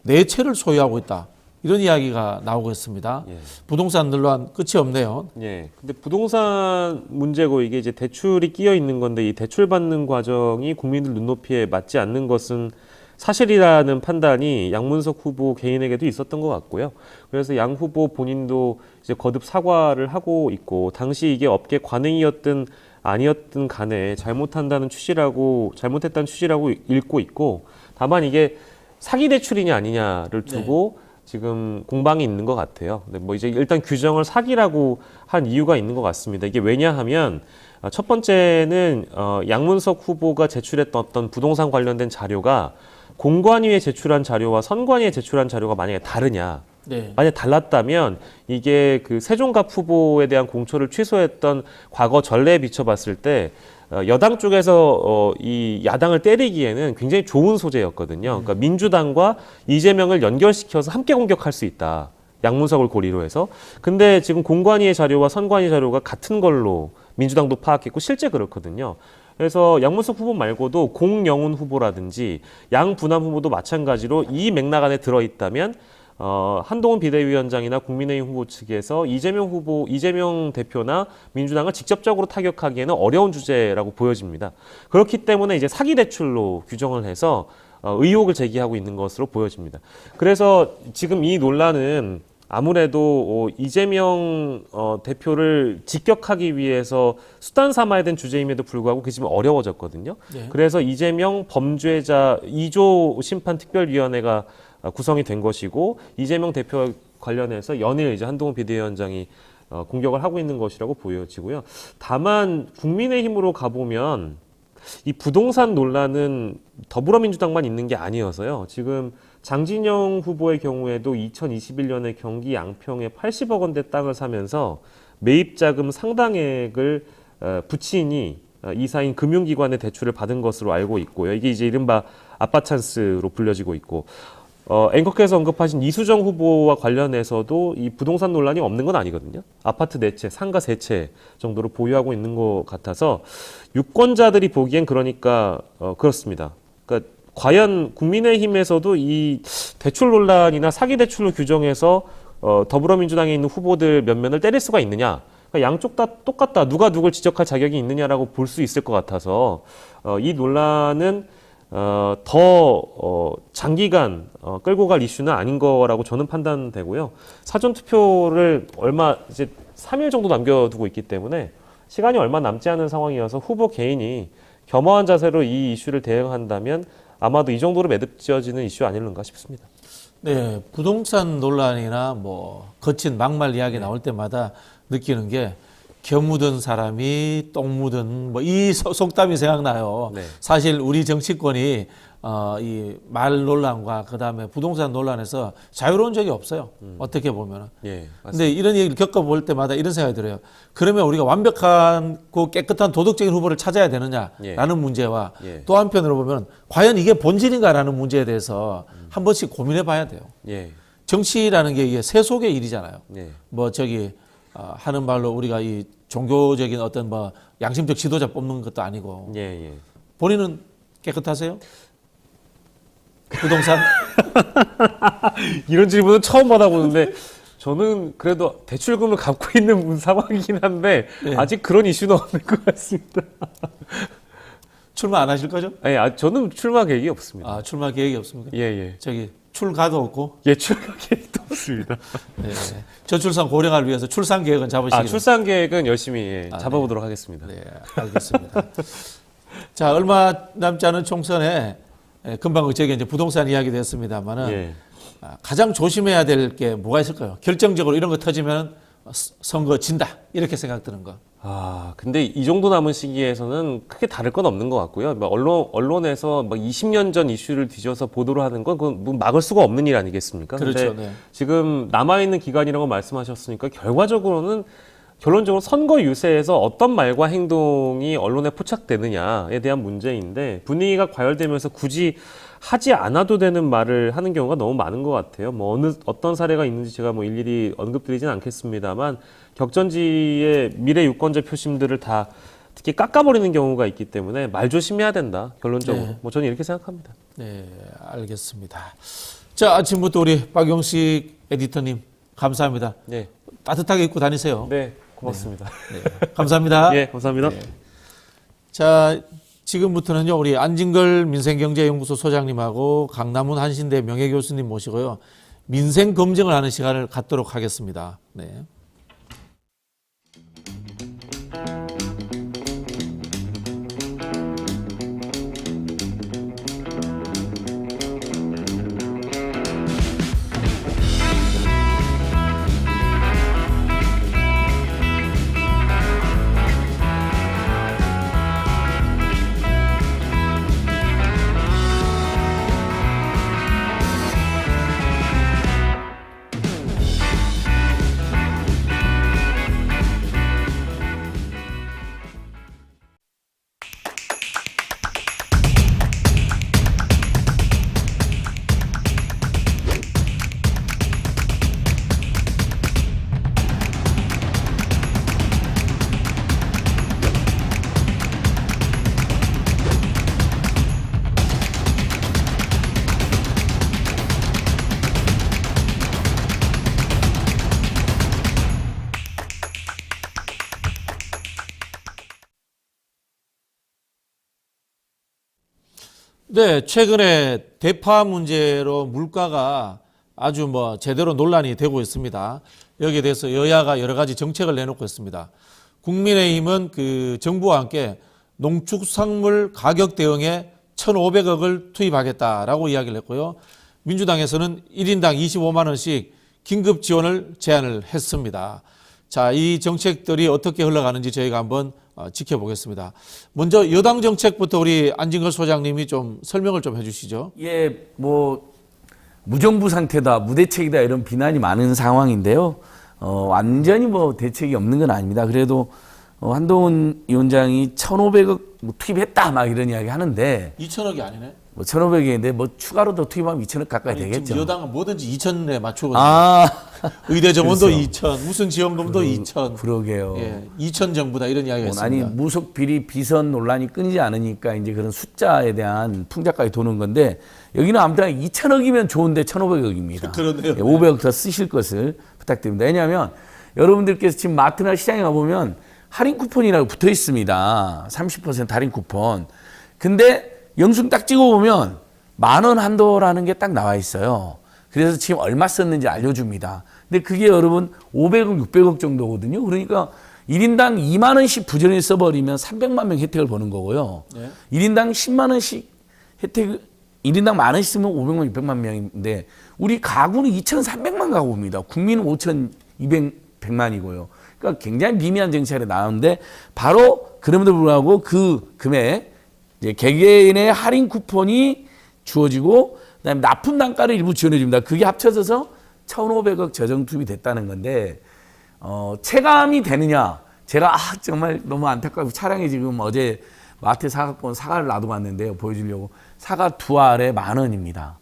4채를 소유하고 있다. 이런 이야기가 나오고 있습니다. 예. 부동산 논란 끝이 없네요. 예. 근데 부동산 문제고 이게 이제 대출이 끼어 있는 건데 이 대출 받는 과정이 국민들 눈높이에 맞지 않는 것은 사실이라는 판단이 양문석 후보 개인에게도 있었던 것 같고요. 그래서 양 후보 본인도 이제 거듭 사과를 하고 있고 당시 이게 업계 관행이었든 아니었든 간에 잘못했다는 취지라고 읽고 있고 다만 이게 사기 대출이냐 아니냐를 두고 지금 공방이 있는 것 같아요. 근데 뭐 이제 일단 규정을 사기라고 한 이유가 있는 것 같습니다. 이게 왜냐하면 첫 번째는 양문석 후보가 제출했던 어떤 부동산 관련된 자료가 공관위에 제출한 자료와 선관위에 제출한 자료가 만약에 다르냐. 네. 만약 달랐다면 이게 그 세종갑 후보에 대한 공초를 취소했던 과거 전례에 비춰봤을 때 여당 쪽에서 이 야당을 때리기에는 굉장히 좋은 소재였거든요. 그러니까 민주당과 이재명을 연결시켜서 함께 공격할 수 있다. 양문석을 고리로 해서. 근데 지금 공관위의 자료와 선관위 자료가 같은 걸로 민주당도 파악했고 실제 그렇거든요. 그래서 양문석 후보 말고도 공영훈 후보라든지 양분남 후보도 마찬가지로 이 맥락 안에 들어있다면 한동훈 비대위원장이나 국민의힘 후보 측에서 이재명 대표나 민주당을 직접적으로 타격하기에는 어려운 주제라고 보여집니다. 그렇기 때문에 이제 사기 대출로 규정을 해서 의혹을 제기하고 있는 것으로 보여집니다. 그래서 지금 이 논란은 아무래도 이재명 대표를 직격하기 위해서 수단 삼아야 된 주제임에도 불구하고 그게 지금 어려워졌거든요. 네. 그래서 이재명 범죄자 2조 심판특별위원회가 구성이 된 것이고 이재명 대표 관련해서 연일 이제 한동훈 비대위원장이 공격을 하고 있는 것이라고 보여지고요. 다만 국민의힘으로 가보면 이 부동산 논란은 더불어민주당만 있는 게 아니어서요. 지금 장진영 후보의 경우에도 2021년에 경기 양평에 80억 원대 땅을 사면서 매입자금 상당액을 부친이 이사인 금융기관의 대출을 받은 것으로 알고 있고요. 이게 이제 이른바 아빠찬스로 불려지고 있고 앵커께서 언급하신 이수정 후보와 관련해서도 이 부동산 논란이 없는 건 아니거든요. 아파트 4채, 상가 3채 정도로 보유하고 있는 것 같아서 유권자들이 보기엔 그러니까 그렇습니다. 그러니까 과연 국민의힘에서도 이 대출 논란이나 사기 대출로 규정해서 더불어민주당에 있는 후보들 몇 면을 때릴 수가 있느냐? 그러니까 양쪽 다 똑같다. 누가 누굴 지적할 자격이 있느냐라고 볼 수 있을 것 같아서 이 논란은 더 장기간 끌고 갈 이슈는 아닌 거라고 저는 판단되고요. 사전 투표를 얼마 이제 3일 정도 남겨두고 있기 때문에 시간이 얼마 남지 않은 상황이어서 후보 개인이 겸허한 자세로 이 이슈를 대응한다면 아마도 이 정도로 매듭지어지는 이슈 아닐는가 싶습니다. 네, 부동산 논란이나 뭐 거친 막말 이야기 나올 때마다 느끼는 게 겨 묻은 사람이 똥 묻은 뭐 이 속담이 생각나요. 네. 사실 우리 정치권이 이 말 논란과 그다음에 부동산 논란에서 자유로운 적이 없어요. 어떻게 보면은. 예, 근데 이런 얘기를 겪어볼 때마다 이런 생각이 들어요. 그러면 우리가 완벽하고 깨끗한 도덕적인 후보를 찾아야 되느냐라는 예. 문제와 예. 또 한편으로 보면 과연 이게 본질인가라는 문제에 대해서 한 번씩 고민해 봐야 돼요. 예, 정치라는 게 이게 세속의 일이잖아요. 예. 뭐 저기 하는 말로 우리가 이 종교적인 어떤 뭐 양심적 지도자 뽑는 것도 아니고. 예, 예. 본인은 깨끗하세요? 부동산? 이런 질문은 처음 받아보는데 저는 그래도 대출금을 갚고 있는 상황이긴 한데 네. 아직 그런 이슈는 없는 것 같습니다. 출마 안 하실 거죠? 아니, 저는 출마 계획이 없습니다. 아, 출마 계획이 없습니까? 예, 예. 저기 출가도 없고. 예, 출마 계획도 없습니다. 네. 저출산 고령화를 위해서 출산 계획은 잡으시기. 출산 계획은 열심히 예, 아, 잡아보도록 하겠습니다. 네, 알겠습니다. 자, 얼마 남지 않은 총선에 금방 저기 이제 부동산 이야기도 했습니다만은 예. 가장 조심해야 될 게 뭐가 있을까요? 결정적으로 이런 거 터지면 선거 진다 이렇게 생각드는 거. 근데 이 정도 남은 시기에서는 크게 다를 건 없는 것 같고요. 뭐 언론에서 막 20년 전 이슈를 뒤져서 보도를 하는 건 그건 뭐 막을 수가 없는 일 아니겠습니까? 그렇죠. 근데 네. 지금 남아있는 기간이라고 말씀하셨으니까 결론적으로 선거 유세에서 어떤 말과 행동이 언론에 포착되느냐에 대한 문제인데 분위기가 과열되면서 굳이 하지 않아도 되는 말을 하는 경우가 너무 많은 것 같아요. 뭐 어떤 사례가 있는지 제가 뭐 일일이 언급드리진 않겠습니다만 격전지의 미래 유권자 표심들을 다 특히 깎아버리는 경우가 있기 때문에 말 조심해야 된다. 결론적으로. 네. 뭐 저는 이렇게 생각합니다. 네, 알겠습니다. 자, 아침부터 우리 박영식 에디터님 감사합니다. 네. 따뜻하게 입고 다니세요. 네. 고맙습니다. 네, 감사합니다. 예, 감사합니다. 네. 자, 지금부터는요, 우리 안진걸 민생경제연구소 소장님하고 강남훈 한신대 명예교수님 모시고요, 민생 검증을 하는 시간을 갖도록 하겠습니다. 네. 네, 최근에 대파 문제로 물가가 아주 뭐 제대로 논란이 되고 있습니다. 여기에 대해서 여야가 여러 가지 정책을 내놓고 있습니다. 국민의힘은 그 정부와 함께 농축산물 가격 대응에 1,500억을 투입하겠다라고 이야기를 했고요. 민주당에서는 1인당 25만 원씩 긴급 지원을 제안을 했습니다. 자, 이 정책들이 어떻게 흘러가는지 저희가 한번 지켜보겠습니다. 먼저 여당 정책부터 우리 안진걸 소장님이 좀 설명을 좀 해주시죠. 예, 뭐 무정부 상태다, 무대책이다 이런 비난이 많은 상황인데요. 완전히 뭐 대책이 없는 건 아닙니다. 그래도 한동훈 위원장이 1,500억 뭐 투입했다 막 이런 이야기 하는데 2천억이 아니네. 뭐 1,500억인데 뭐 추가로 더 투입하면 2,000억 가까이 되겠죠. 지금 여당은 뭐든지 2천에 맞추거든요. 아, 의대 정원도 그렇죠. 2천, 무슨 지원금도 2천. 그러게요. 예, 2천 정부다 이런 이야기가 아니 있습니다. 무속 비리 비선 논란이 끊이지 않으니까 이제 그런 숫자에 대한 풍자까지 도는 건데 여기는 아무튼 2천억이면 좋은데 1,500억입니다. 그러네요. 500억 더 쓰실 것을 부탁드립니다. 왜냐하면 여러분들께서 지금 마트나 시장에 가보면 할인 쿠폰이라고 붙어 있습니다. 30% 할인 쿠폰. 근데 영수증 딱 찍어보면 10,000원 한도라는 게 딱 나와 있어요. 그래서 지금 얼마 썼는지 알려줍니다. 근데 그게 여러분 500억, 600억 정도거든요. 그러니까 1인당 2만 원씩 부전히 써버리면 300만 명 혜택을 보는 거고요. 네. 1인당 10만 원씩 혜택, 1인당 만 원씩 쓰면 500만, 600만 명인데 우리 가구는 2,300만 가구입니다. 국민은 5,200만이고요. 그러니까 굉장히 미미한 정책이 나오는데 바로 그럼에도 불구하고 그 금액, 이제 개개인의 할인 쿠폰이 주어지고 그다음에 납품 단가를 일부 지원해 줍니다. 그게 합쳐져서 1,500억 재정 투입이 됐다는 건데 체감이 되느냐? 제가 정말 너무 안타깝고 차량에 지금 어제 마트에 사갖고 온 사과를 놔두고 왔는데요. 보여주려고. 사과 2알에 10,000원입니다.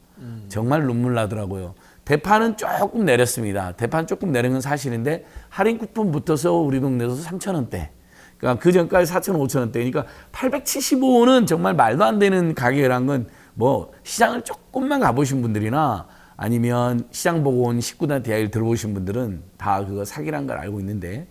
정말 눈물 나더라고요. 대파는 조금 내렸습니다. 대파는 조금 내린 건 사실인데 할인 쿠폰 붙어서 우리 동네에서 3,000원대. 그러니까 그 전까지 4,000원, 5,000원대. 그러니까 875원은 정말 말도 안 되는 가격이란 건 뭐 시장을 조금만 가보신 분들이나 아니면 시장 보고 온 식구들한테 이야기를 들어보신 분들은 다 그거 사기란 걸 알고 있는데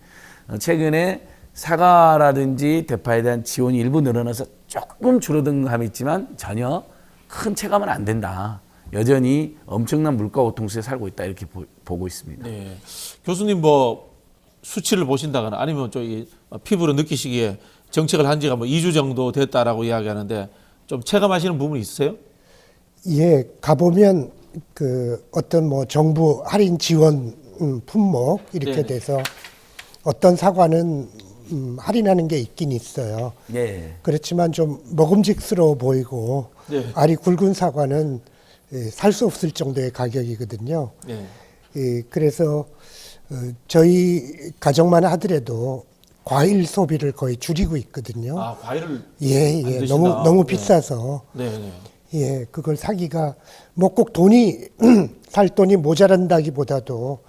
최근에 사과라든지 대파에 대한 지원이 일부 늘어나서 조금 줄어든 감이 있지만 전혀 큰 체감은 안 된다. 여전히 엄청난 물가 고통 속에 살고 있다 이렇게 보고 있습니다. 네. 교수님 뭐 수치를 보신다거나 아니면 저기 피부로 느끼시기에 정책을 한 지가 뭐 2주 정도 됐다라고 이야기하는데 좀 체감하시는 부분이 있으세요? 예, 가보면 그 어떤 뭐 정부 할인 지원 품목 이렇게 네네. 돼서 어떤 사과는 할인하는 게 있긴 있어요. 네. 그렇지만 좀 먹음직스러워 보이고 네. 알이 굵은 사과는 살 수 없을 정도의 가격이거든요. 네. 그래서 저희 가정만 하더라도 과일 소비를 거의 줄이고 있거든요. 아, 과일을 예, 안 예, 드신다. 너무 네. 비싸서. 네, 네. 예, 그걸 사기가 뭐 꼭 돈이 살 돈이 모자란다기보다도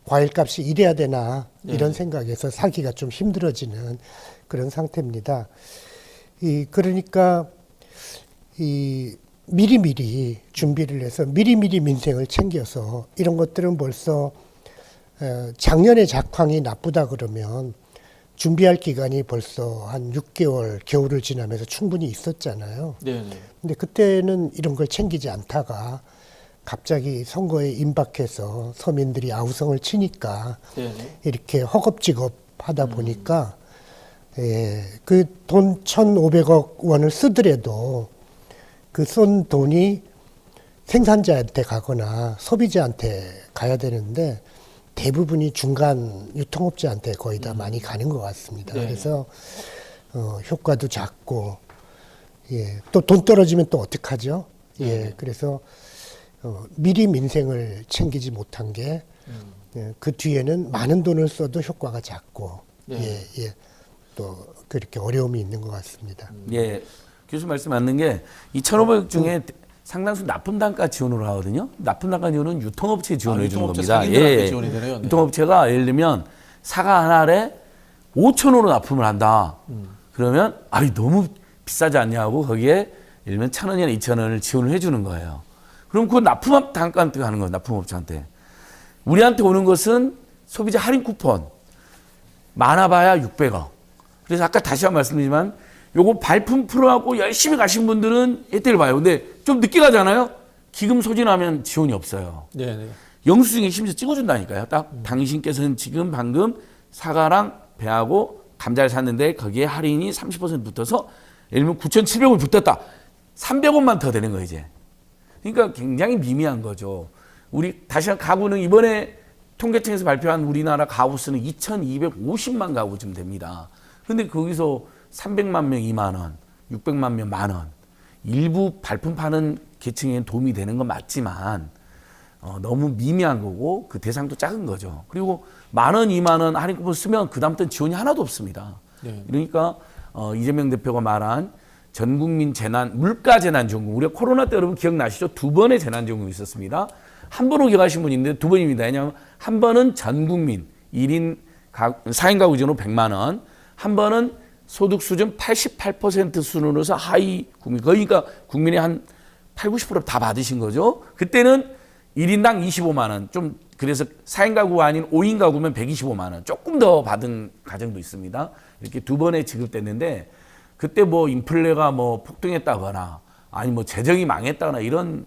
과일값이 이래야 되나 이런 생각에서 사기가 좀 힘들어지는 그런 상태입니다. 그러니까 미리미리 준비를 해서 미리미리 민생을 챙겨서 이런 것들은 벌써 작년에 작황이 나쁘다 그러면 준비할 기간이 벌써 한 6개월 겨울을 지나면서 충분히 있었잖아요. 네, 네. 근데 그때는 이런 걸 챙기지 않다가 갑자기 선거에 임박해서 서민들이 아우성을 치니까 네, 네. 이렇게 허겁지겁 하다 보니까 그 돈 1,500억 원을 쓰더라도 그 쏜 돈이 생산자한테 가거나 소비자한테 가야 되는데 대부분이 중간 유통업자한테 거의 다 많이 가는 것 같습니다. 네. 그래서 효과도 작고 또 돈 떨어지면 또 어떡하죠? 그래서 미리 민생을 챙기지 못한 게 그 뒤에는 많은 돈을 써도 효과가 작고 또 그렇게 어려움이 있는 것 같습니다. 예, 교수 말씀 맞는 게 2,500억 중에 상당수 납품 단가 지원을 하거든요. 납품 단가 지원은 유통업체 지원을 해주는 유통업체 겁니다. 상인들한테 지원이 되네요. 네. 유통업체가 예를 들면 사과 한 알에 5,000원으로 납품을 한다. 그러면 너무 비싸지 않냐고 거기에 예를 들면 1,000원이나 2,000원을 지원을 해주는 거예요. 그럼 그 납품 단가한테 가는 거예요. 납품업체한테. 우리한테 오는 것은 소비자 할인 쿠폰. 많아봐야 600억. 그래서 아까 다시 한번 말씀드리지만 요거 발품 풀어갖고 열심히 가신 분들은 혜택을 봐요. 근데 좀 늦게 가잖아요. 기금 소진하면 지원이 없어요. 네, 네. 영수증에 심지어 찍어준다니까요. 딱 당신께서는 지금 방금 사과랑 배하고 감자를 샀는데 거기에 할인이 30% 붙어서 예를 들면 9,700원 붙었다. 300원만 더 되는 거예요, 이제. 그러니까 굉장히 미미한 거죠. 우리 다시 한 가구는 이번에 통계청에서 발표한 우리나라 가구 수는 2,250만 가구쯤 됩니다. 그런데 거기서 300만 명 2만 원, 600만 명 10,000원. 일부 발품 파는 계층에 도움이 되는 건 맞지만 너무 미미한 거고 그 대상도 작은 거죠. 그리고 10,000원, 2만 원 할인 쿠폰 쓰면 그다음부터는 지원이 하나도 없습니다. 네. 그러니까 이재명 대표가 말한 전국민 물가 재난지원금. 우리가 코로나 때 여러분 기억나시죠? 2번의 재난지원금이 있었습니다. 한 번으로 기억하신 분 있는데 2번입니다. 왜냐하면 한 번은 전국민 1인 4인 가구 기준으로 100만 원, 한 번은 소득 수준 88% 수준으로서 하위 국민, 그러니까 국민의 한 80, 90% 다 받으신 거죠. 그때는 1인당 25만 원, 좀 그래서 4인 가구가 아닌 5인 가구면 125만 원, 조금 더 받은 가정도 있습니다. 이렇게 2번에 지급됐는데 그때 뭐 인플레가 뭐 폭등했다거나 아니 뭐 재정이 망했다거나 이런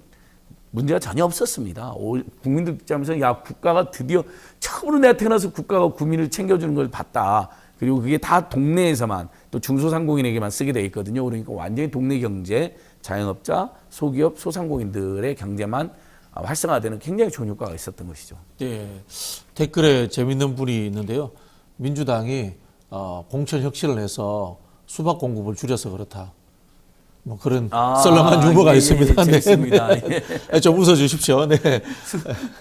문제가 전혀 없었습니다. 국민들 입장에서 야 국가가 드디어 처음으로 내가 태어나서 국가가 국민을 챙겨주는 걸 봤다. 그리고 그게 다 동네에서만 또 중소상공인에게만 쓰게 돼 있거든요. 그러니까 완전히 동네 경제, 자영업자, 소기업, 소상공인들의 경제만 활성화되는 굉장히 좋은 효과가 있었던 것이죠. 예. 댓글에 재밌는 분이 있는데요. 민주당이 공천 혁신을 해서 수박 공급을 줄여서 그렇다. 뭐 그런 썰렁한 유머가 있습니다. 재밌습니다. 네. 좀 웃어주십시오. 네.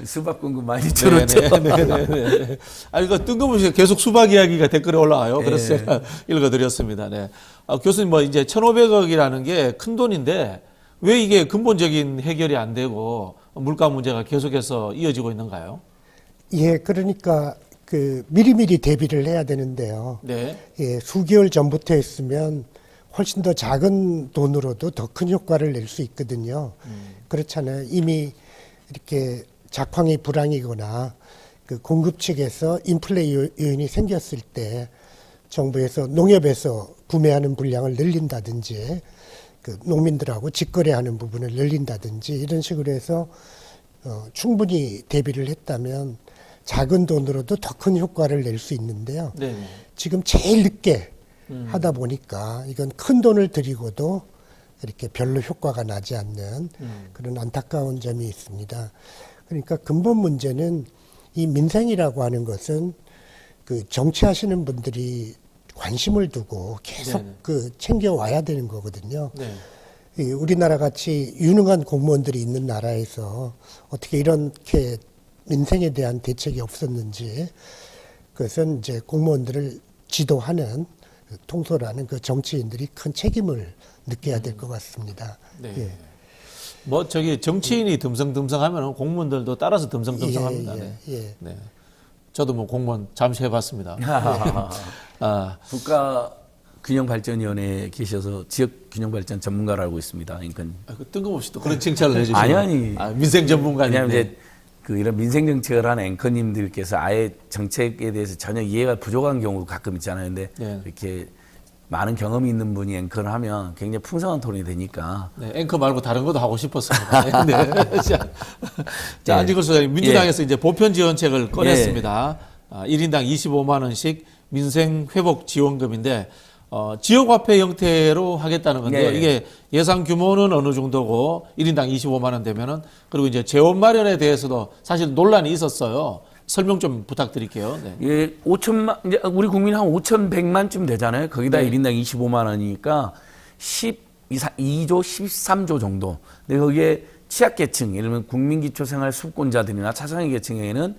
수박 공급 많이 줄었죠. 네. 아니, 그 뜬금없이 계속 수박 이야기가 댓글에 올라와요. 그래서 제가 읽어드렸습니다. 네. 교수님, 뭐 이제 1,500억이라는 게 큰 돈인데 왜 이게 근본적인 해결이 안 되고 물가 문제가 계속해서 이어지고 있는가요? 예, 그러니까 그 미리미리 대비를 해야 되는데요. 네. 예, 수개월 전부터 했으면 훨씬 더 작은 돈으로도 더 큰 효과를 낼 수 있거든요. 그렇잖아요. 이미 이렇게 작황이 불황이거나 그 공급 측에서 인플레 요인이 생겼을 때 정부에서 농협에서 구매하는 물량을 늘린다든지 그 농민들하고 직거래하는 부분을 늘린다든지 이런 식으로 해서 충분히 대비를 했다면 작은 돈으로도 더 큰 효과를 낼 수 있는데요. 네. 지금 제일 늦게 하다 보니까 이건 큰 돈을 들이고도 이렇게 별로 효과가 나지 않는 그런 안타까운 점이 있습니다. 그러니까 근본 문제는 이 민생이라고 하는 것은 그 정치하시는 분들이 관심을 두고 계속 네네. 그 챙겨와야 되는 거거든요. 네. 이 우리나라 같이 유능한 공무원들이 있는 나라에서 어떻게 이렇게 민생에 대한 대책이 없었는지 그것은 이제 공무원들을 지도하는 통솔하는 그 정치인들이 큰 책임을 느껴야 될 것 같습니다. 네. 예. 뭐 저기 정치인이 듬성듬성하면 공무원들도 따라서 듬성듬성합니다. 네. 예. 네. 저도 뭐 공무원 잠시 해봤습니다. 국가균형발전위원회에 계셔서 지역균형발전 전문가를 알고 있습니다. 그러니까 뜬금없이 또 그런 칭찬을 해주시죠. 아니. 민생 전문가님. 왜냐하면 이제 그 이런 민생 정책을 하는 앵커님들께서 아예 정책에 대해서 전혀 이해가 부족한 경우도 가끔 있잖아요. 근데 네. 이렇게 많은 경험이 있는 분이 앵커를 하면 굉장히 풍성한 토론이 되니까. 네, 앵커 말고 다른 것도 하고 싶었습니다. 네. 자, 예. 안진걸 소장님, 민주당에서 이제 보편 지원책을 꺼냈습니다. 1인당 25만 원씩 민생 회복 지원금인데 지역화폐 형태로 하겠다는 건데요. 예. 이게 예상 규모는 어느 정도고 1인당 25만 원 되면은 그리고 이제 재원 마련에 대해서도 사실 논란이 있었어요. 설명 좀 부탁드릴게요. 네. 예, 5천만, 이제 우리 국민 한 5,100만쯤 되잖아요. 거기다 네. 1인당 25만 원이니까 2조 13조 정도. 근데 거기에 취약계층, 예를 들면 국민기초생활수급권자들이나 차상위 계층에는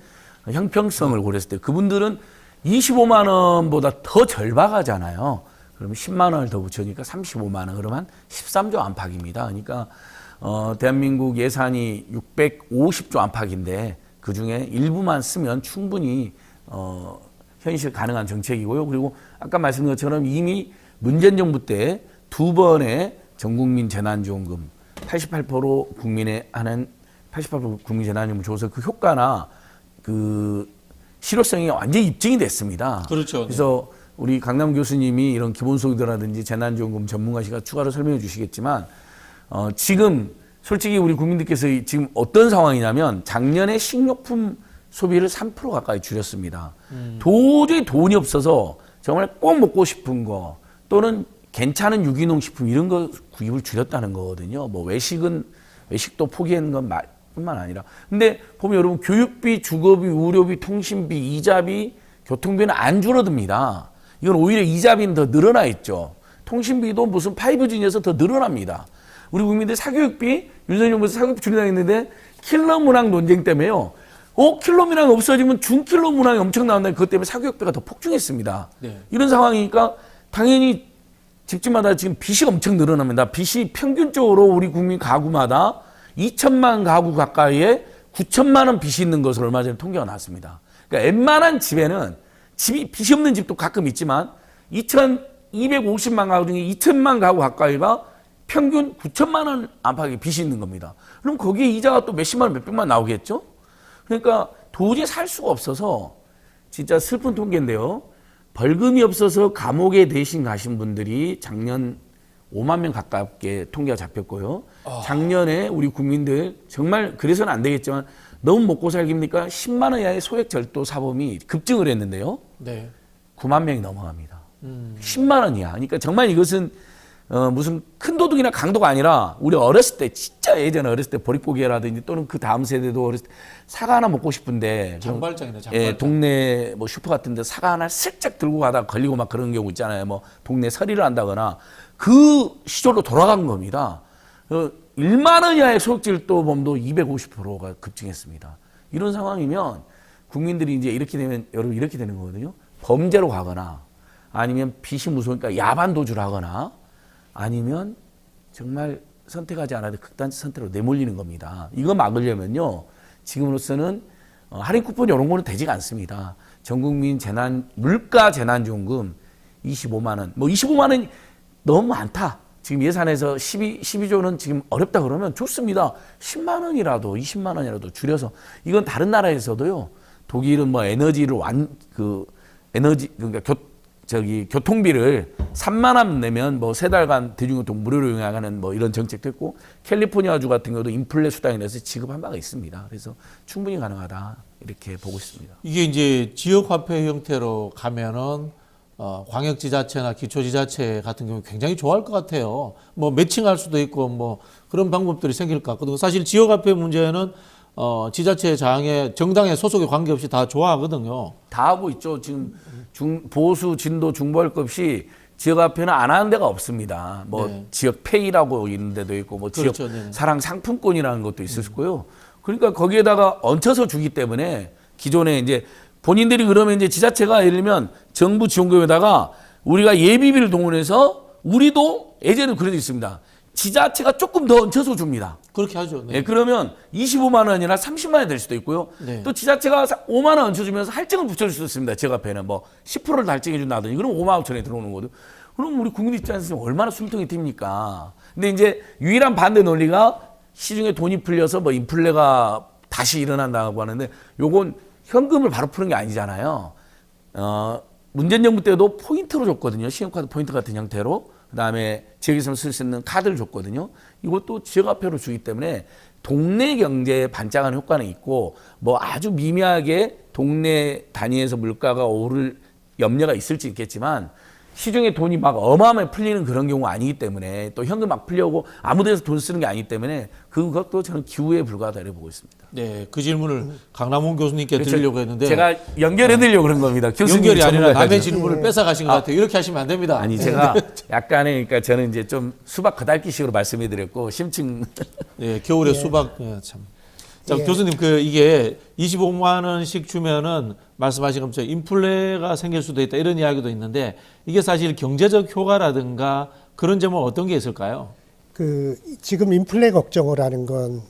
형평성을 고렸을 때 그분들은 25만 원보다 더 절박하잖아요. 그러면 10만 원을 더 붙여니까 35만 원. 그러면 13조 안팎입니다. 그러니까 대한민국 예산이 650조 안팎인데 그 중에 일부만 쓰면 충분히 현실 가능한 정책이고요. 그리고 아까 말씀드린 것처럼 이미 문재인 정부 때 2번의 전국민 재난지원금 88% 국민에 하는 88% 국민 재난지원금 줘서 그 효과나 그 실효성이 완전히 입증이 됐습니다. 그렇죠. 그래서 우리 강남 교수님이 이런 기본소득이라든지 재난지원금 전문가시가 추가로 설명해 주시겠지만 지금 솔직히 우리 국민들께서 지금 어떤 상황이냐면 작년에 식료품 소비를 3% 가까이 줄였습니다. 도저히 돈이 없어서 정말 꼭 먹고 싶은 거 또는 괜찮은 유기농 식품 이런 거 구입을 줄였다는 거거든요. 뭐 외식도 포기한 건 뿐만 아니라. 근데 보면 여러분 교육비, 주거비, 의료비, 통신비, 이자비, 교통비는 안 줄어듭니다. 이건 오히려 이자비는 더 늘어나 있죠. 통신비도 무슨 5G에서 더 늘어납니다. 우리 국민들 사교육비, 윤석열 정부에서 사교육비 줄이려고 했는데 킬러 문항 논쟁 때문에요. 킬러 문항 없어지면 중킬러 문항이 엄청 나온다. 그것 때문에 사교육비가 더 폭증했습니다. 네. 이런 상황이니까 당연히 집집마다 지금 빚이 엄청 늘어납니다. 빚이 평균적으로 우리 국민 가구마다 2천만 가구 가까이에 9천만 원 빚이 있는 것으로 얼마 전에 통계가 나왔습니다. 그러니까 웬만한 집에는 빚이 없는 집도 가끔 있지만 2,250만 가구 중에 2천만 가구 가까이가 평균 9천만 원 안팎의 빚이 있는 겁니다. 그럼 거기에 이자가 또 몇십만 원, 몇백만 원 나오겠죠? 그러니까 도저히 살 수가 없어서 진짜 슬픈 통계인데요. 벌금이 없어서 감옥에 대신 가신 분들이 작년 5만 명 가깝게 통계가 잡혔고요. 작년에 우리 국민들 정말 그래서는 안 되겠지만 너무 먹고 살기입니까? 10만 원 이하의 소액 절도 사범이 급증을 했는데요. 네. 9만 명이 넘어갑니다. 10만 원이야. 그러니까 정말 이것은 무슨 큰 도둑이나 강도가 아니라 우리 어렸을 때 진짜 예전에 어렸을 때 보릿고개라든지 또는 그 다음 세대도 어렸을 때 사과 하나 먹고 싶은데 장발장이네, 장발장. 예, 동네 뭐 슈퍼 같은 데 사과 하나 슬쩍 들고 가다가 걸리고 막 그런 경우 있잖아요. 뭐 동네 서리를 한다거나 그 시절로 돌아간 겁니다. 1만 원 이하의 소액질도 범도 250%가 급증했습니다. 이런 상황이면 국민들이 이제 이렇게 되면 여러분 이렇게 되는 거거든요. 범죄로 가거나 아니면 빚이 무서우니까 야반 도주를 하거나 아니면 정말 선택하지 않아도 극단적 선택으로 내몰리는 겁니다. 이거 막으려면요. 지금으로서는 할인 쿠폰 이런 거는 되지가 않습니다. 전국민 물가 재난지원금 25만 원. 뭐 25만 원이 너무 많다. 지금 예산에서 12조는 지금 어렵다 그러면 좋습니다. 10만 원이라도 20만 원이라도 줄여서 이건 다른 나라에서도요. 독일은 뭐 에너지를 그러니까 교통비를 3만 원 내면 뭐 3달간 대중교통 무료로 이용하는 뭐 이런 정책도 있고 캘리포니아주 같은 경우도 인플레 수당에 대해서 지급한 바가 있습니다. 그래서 충분히 가능하다 이렇게 보고 있습니다. 이게 이제 지역화폐 형태로 가면은 광역지자체나 기초지자체 같은 경우 굉장히 좋아할 것 같아요. 뭐 매칭할 수도 있고 뭐 그런 방법들이 생길 것 같거든요. 사실 지역화폐 문제는 지자체 장에 정당의 소속에 관계없이 다 좋아하거든요. 다 하고 있죠. 지금 보수, 진도, 중보할 것 없이 지역화폐는 안 하는 데가 없습니다. 뭐 네. 지역페이라고 있는 데도 있고 뭐 그렇죠. 지역 네. 사랑 상품권이라는 것도 있을 거고요. 그러니까 거기에다가 얹혀서 주기 때문에 기존에 이제 본인들이 그러면 이제 지자체가 예를 들면 정부 지원금에다가 우리가 예비비를 동원해서 우리도 예전에는 그래도 있습니다. 지자체가 조금 더 얹혀서 줍니다. 그렇게 하죠. 네. 네, 그러면 25만 원이나 30만 원이 될 수도 있고요. 네. 또 지자체가 5만 원 얹혀주면서 할증을 붙여줄 수도 있습니다. 지역화폐는 뭐 10%를 할증해 준다든지 그럼 5만 5천에 들어오는 거죠. 그럼 우리 국민 입장에서 얼마나 숨통이 튑니까? 근데 이제 유일한 반대 논리가 시중에 돈이 풀려서 뭐 인플레가 다시 일어난다고 하는데 요건 현금을 바로 푸는 게 아니잖아요. 문재인 정부 때도 포인트로 줬거든요. 신용카드 포인트 같은 형태로. 그다음에 지역에서 쓸 수 있는 카드를 줬거든요. 이것도 지역화폐로 주기 때문에 동네 경제에 반짝하는 효과는 있고 뭐 아주 미미하게 동네 단위에서 물가가 오를 염려가 있을지 있겠지만 시중에 돈이 막 어마어마하게 풀리는 그런 경우가 아니기 때문에 또 현금 막 풀려고 아무 데서 돈 쓰는 게 아니기 때문에 그것도 저는 기후에 불과하다 이렇게 보고 있습니다. 네, 그 질문을 강남훈 교수님께 드리려고 했는데 제가 연결해 드리려고 그런 겁니다. 교수님 연결이 아니라 남의 전문가까지. 질문을 뺏어가신 것 같아요. 이렇게 하시면 안 됩니다. 아니 제가 약간의 그러니까 저는 이제 좀 수박 거달기식으로 말씀해 드렸고 심층 네, 겨울에 수박 참. 자, 예. 교수님 이게 25만 원씩 주면은 말씀하신 것처럼 인플레가 생길 수도 있다 이런 이야기도 있는데 이게 사실 경제적 효과라든가 그런 점은 어떤 게 있을까요? 지금 인플레 걱정을 하는 건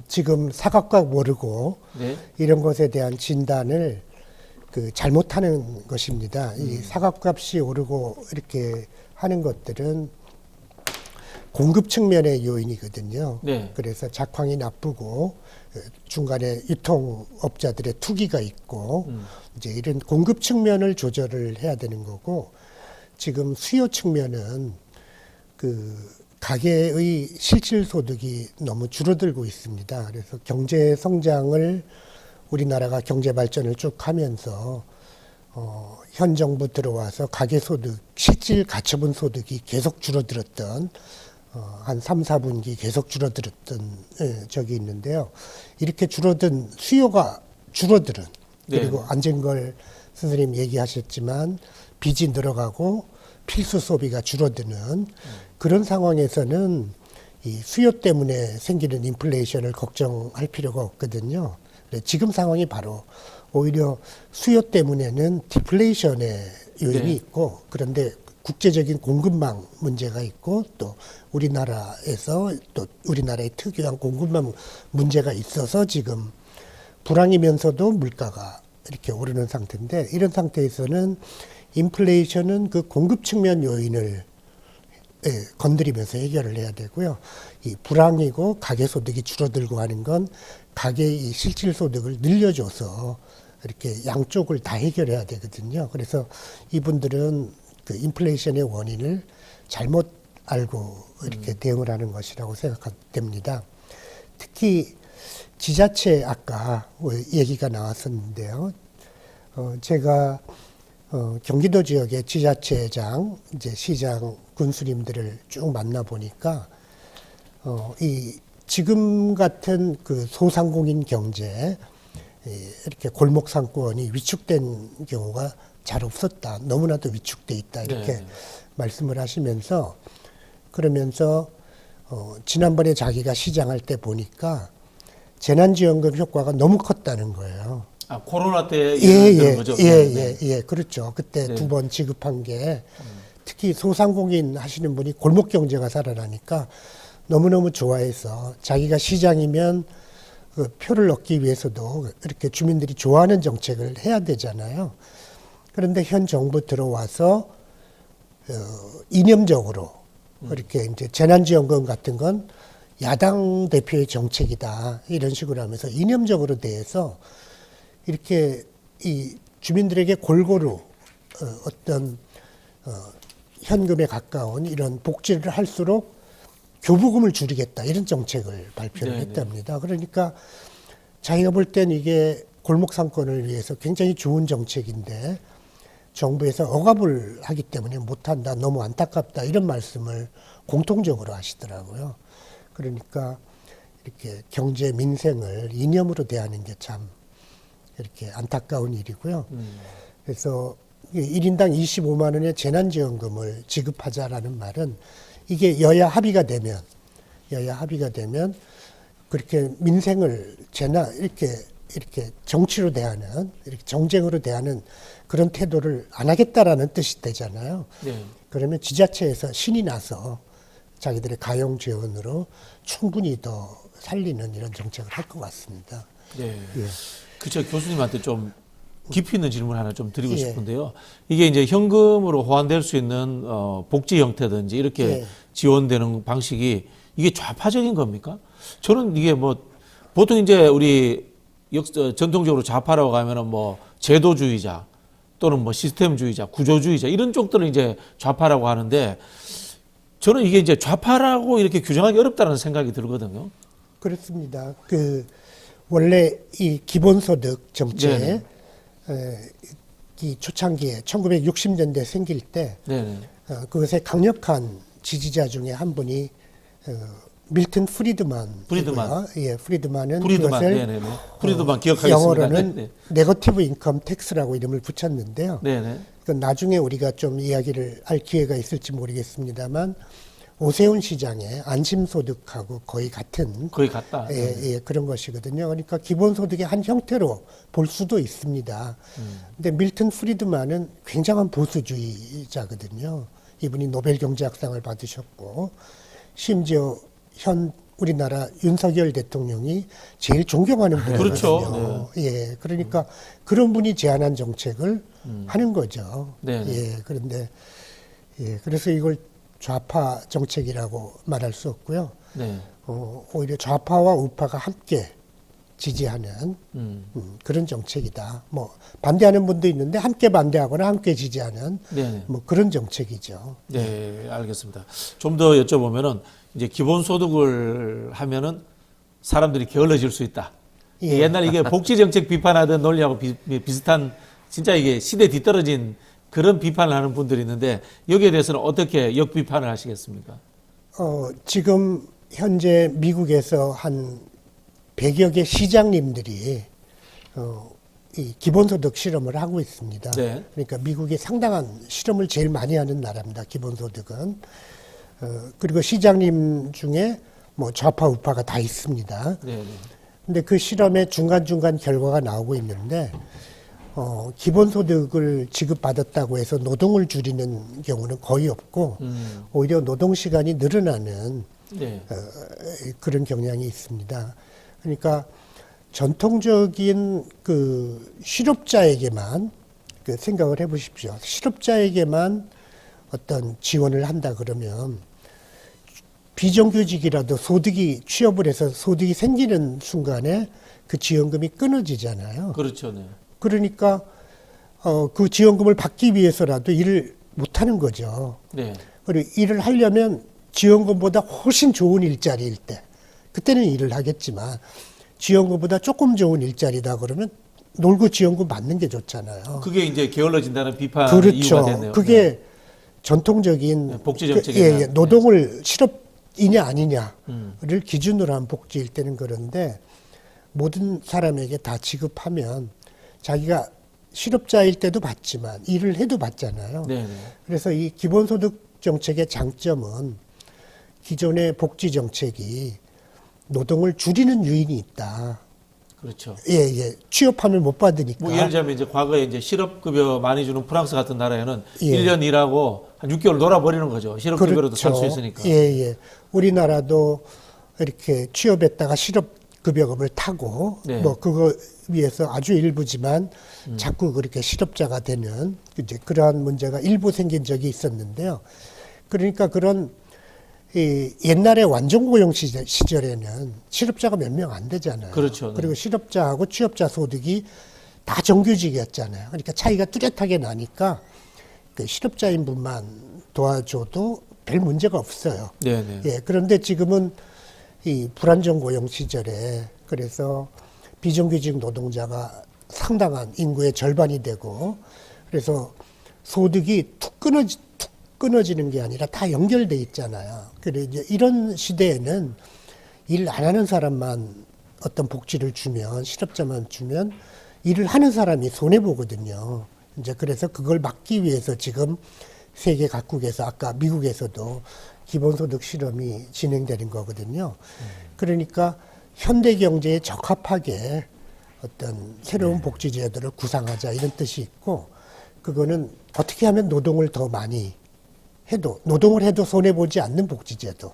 지금 사각각 모르고 네. 이런 것에 대한 진단을 잘못하는 것입니다. 이 사각값이 오르고 이렇게 하는 것들은 공급 측면의 요인이거든요. 네. 그래서 작황이 나쁘고 중간에 유통업자들의 투기가 있고 이제 이런 공급 측면을 조절을 해야 되는 거고 지금 수요 측면은 가계의 실질 소득이 너무 줄어들고 있습니다. 그래서 경제 성장을 우리나라가 경제 발전을 쭉 하면서 현 정부 들어와서 가계 소득, 실질 가처분 소득이 계속 줄어들었던 한 3, 4분기 계속 줄어들었던 적이 있는데요. 이렇게 줄어든 수요가 줄어들은 그리고 안진걸 선생님 얘기하셨지만 빚이 늘어가고 필수 소비가 줄어드는 그런 상황에서는 이 수요 때문에 생기는 인플레이션을 걱정할 필요가 없거든요. 지금 상황이 바로 오히려 수요 때문에는 디플레이션의 요인이 있고 그런데 국제적인 공급망 문제가 있고 또 우리나라에서 또 우리나라의 특유한 공급망 문제가 있어서 지금 불황이면서도 물가가 이렇게 오르는 상태인데 이런 상태에서는 인플레이션은 그 공급 측면 요인을 건드리면서 해결을 해야 되고요. 이 불황이고 가계소득이 줄어들고 하는 건 가계의 실질 소득을 늘려줘서 이렇게 양쪽을 다 해결해야 되거든요. 그래서 이분들은 인플레이션의 원인을 잘못 알고 이렇게 대응을 하는 것이라고 생각됩니다. 특히 지자체 아까 얘기가 나왔었는데요. 제가 경기도 지역의 지자체장, 이제 시장, 군수님들을 쭉 만나 보니까 이 지금 같은 그 소상공인 경제, 이렇게 골목 상권이 위축된 경우가 잘 없었다. 너무나도 위축돼 있다. 이렇게 네. 말씀을 하시면서 그러면서 지난번에 자기가 시장할 때 보니까 재난지원금 효과가 너무 컸다는 거예요. 아, 코로나 때 예, 거죠? 그렇죠. 그때 네. 2번 지급한 게 특히 소상공인 하시는 분이 골목 경제가 살아나니까 너무너무 좋아해서 자기가 시장이면 그 표를 얻기 위해서도 이렇게 주민들이 좋아하는 정책을 해야 되잖아요. 그런데 현 정부 들어와서 이념적으로 이렇게 이제 재난지원금 같은 건 야당 대표의 정책이다 이런 식으로 하면서 이념적으로 대해서 이렇게 이 주민들에게 골고루 어떤 현금에 가까운 이런 복지를 할수록 교부금을 줄이겠다 이런 정책을 발표를 네네. 했답니다. 그러니까 자기가 볼 땐 이게 골목 상권을 위해서 굉장히 좋은 정책인데 정부에서 억압을 하기 때문에 못한다, 너무 안타깝다 이런 말씀을 공통적으로 하시더라고요. 그러니까 이렇게 경제 민생을 이념으로 대하는 게 참 이렇게 안타까운 일이고요. 그래서 1인당 25만 원의 재난지원금을 지급하자라는 말은 이게 여야 합의가 되면 그렇게 민생을 이렇게 정치로 대하는, 이렇게 정쟁으로 대하는 그런 태도를 안 하겠다라는 뜻이 되잖아요. 네. 그러면 지자체에서 신이 나서 자기들의 가용 재원으로 충분히 더 살리는 이런 정책을 할 것 같습니다. 네. 예. 그쵸. 교수님한테 좀 깊이 있는 질문 하나 좀 드리고 예. 싶은데요. 이게 이제 현금으로 호환될 수 있는 복지 형태든지 이렇게 예. 지원되는 방식이 이게 좌파적인 겁니까? 저는 이게 뭐 보통 이제 우리 전통적으로 좌파라고 하면은 뭐 제도주의자 또는 뭐 시스템주의자, 구조주의자 이런 쪽들을 이제 좌파라고 하는데 저는 이게 이제 좌파라고 이렇게 규정하기 어렵다는 생각이 들거든요. 그렇습니다. 원래 이 기본소득 정책, 네네. 이 초창기에 1960년대 생길 때 네네. 그것의 강력한 지지자 중에 한 분이 밀턴 프리드만. 예, 프리드만은 그것을 네네네. 프리드만 기억하겠습니다. 영어로는 네. 네거티브 인컴 텍스라고 이름을 붙였는데요. 네네. 그건 나중에 우리가 좀 이야기를 할 기회가 있을지 모르겠습니다만 오세훈 시장의 안심소득하고 거의 같다. 예, 그런 것이거든요. 그러니까 기본소득의 한 형태로 볼 수도 있습니다. 근데 밀턴 프리드만은 굉장한 보수주의자거든요. 이분이 노벨 경제학상을 받으셨고 심지어 현 우리나라 윤석열 대통령이 제일 존경하는 분이거든요. 그렇죠. 예, 그러니까 그런 분이 제안한 정책을 하는 거죠. 네. 예, 그런데 그래서 이걸 좌파 정책이라고 말할 수 없고요. 네. 오히려 좌파와 우파가 함께 지지하는 그런 정책이다. 뭐 반대하는 분도 있는데 함께 반대하거나 함께 지지하는 네네. 뭐 그런 정책이죠. 네, 알겠습니다. 좀 더 여쭤보면은 이제 기본소득을 하면은 사람들이 게을러질 수 있다. 예. 옛날 이게 복지정책 비판하던 논리하고 비슷한 진짜 이게 시대 뒤떨어진 그런 비판을 하는 분들이 있는데 여기에 대해서는 어떻게 역비판을 하시겠습니까? 지금 현재 미국에서 한 100여 개 시장님들이 이 기본소득 실험을 하고 있습니다. 네. 그러니까 미국이 상당한 실험을 제일 많이 하는 나라입니다. 기본소득은. 그리고 시장님 중에 뭐 좌파 우파가 다 있습니다. 네. 근데 그 실험의 중간중간 결과가 나오고 있는데 기본소득을 지급받았다고 해서 노동을 줄이는 경우는 거의 없고 오히려 노동시간이 늘어나는 네. 그런 경향이 있습니다. 그러니까 전통적인 그 실업자에게만 생각을 해보십시오. 실업자에게만 어떤 지원을 한다 그러면 비정규직이라도 취업을 해서 소득이 생기는 순간에 그 지원금이 끊어지잖아요. 그렇죠. 네. 그러니까 그 지원금을 받기 위해서라도 일을 못하는 거죠. 네. 그리고 일을 하려면 지원금보다 훨씬 좋은 일자리일 때 그때는 일을 하겠지만 지원금보다 조금 좋은 일자리다 그러면 놀고 지원금 받는 게 좋잖아요. 그게 이제 게을러진다는 비판 그렇죠. 이유가 됐네요. 그게 네. 전통적인 복지 정책에 예, 대한, 노동을 실업이냐 아니냐를 기준으로 한 복지일 때는 그런데 모든 사람에게 다 지급하면 자기가 실업자일 때도 받지만 일을 해도 받잖아요. 네, 네. 그래서 이 기본소득 정책의 장점은 기존의 복지 정책이 노동을 줄이는 요인이 있다. 그렇죠. 예, 예. 취업하면 못 받으니까. 뭐 예를 들자면 이제 과거에 이제 실업급여 많이 주는 프랑스 같은 나라에는 예. 1년 일하고 한 6개월 놀아버리는 거죠. 실업급여로도 살 수 있으니까. 예, 예. 우리나라도 이렇게 취업했다가 실업급여금을 타고 네. 뭐 그거 위해서 아주 일부지만 자꾸 그렇게 실업자가 되는 이제 그러한 문제가 일부 생긴 적이 있었는데요. 그러니까 그런 이 옛날에 완전고용 시절에는 실업자가 몇 명 안 되잖아요. 그렇죠. 네. 그리고 실업자하고 취업자 소득이 다 정규직이었잖아요. 그러니까 차이가 뚜렷하게 나니까 그 실업자인 분만 도와줘도 별 문제가 없어요. 네, 네. 예, 그런데 지금은 이 불안정고용 시절에 그래서 비정규직 노동자가 상당한 인구의 절반이 되고 그래서 소득이 툭 끊어지는 게 아니라 다 연결돼 있잖아요. 그래 이제 이런 시대에는 일 안 하는 사람만 어떤 복지를 주면 실업자만 주면 일을 하는 사람이 손해 보거든요. 이제 그래서 그걸 막기 위해서 지금 세계 각국에서 아까 미국에서도 기본소득 실험이 진행되는 거거든요. 그러니까 현대 경제에 적합하게 어떤 새로운 복지 제도를 구상하자 이런 뜻이 있고 그거는 어떻게 하면 노동을 더 많이 해도 노동을 해도 손해 보지 않는 복지 제도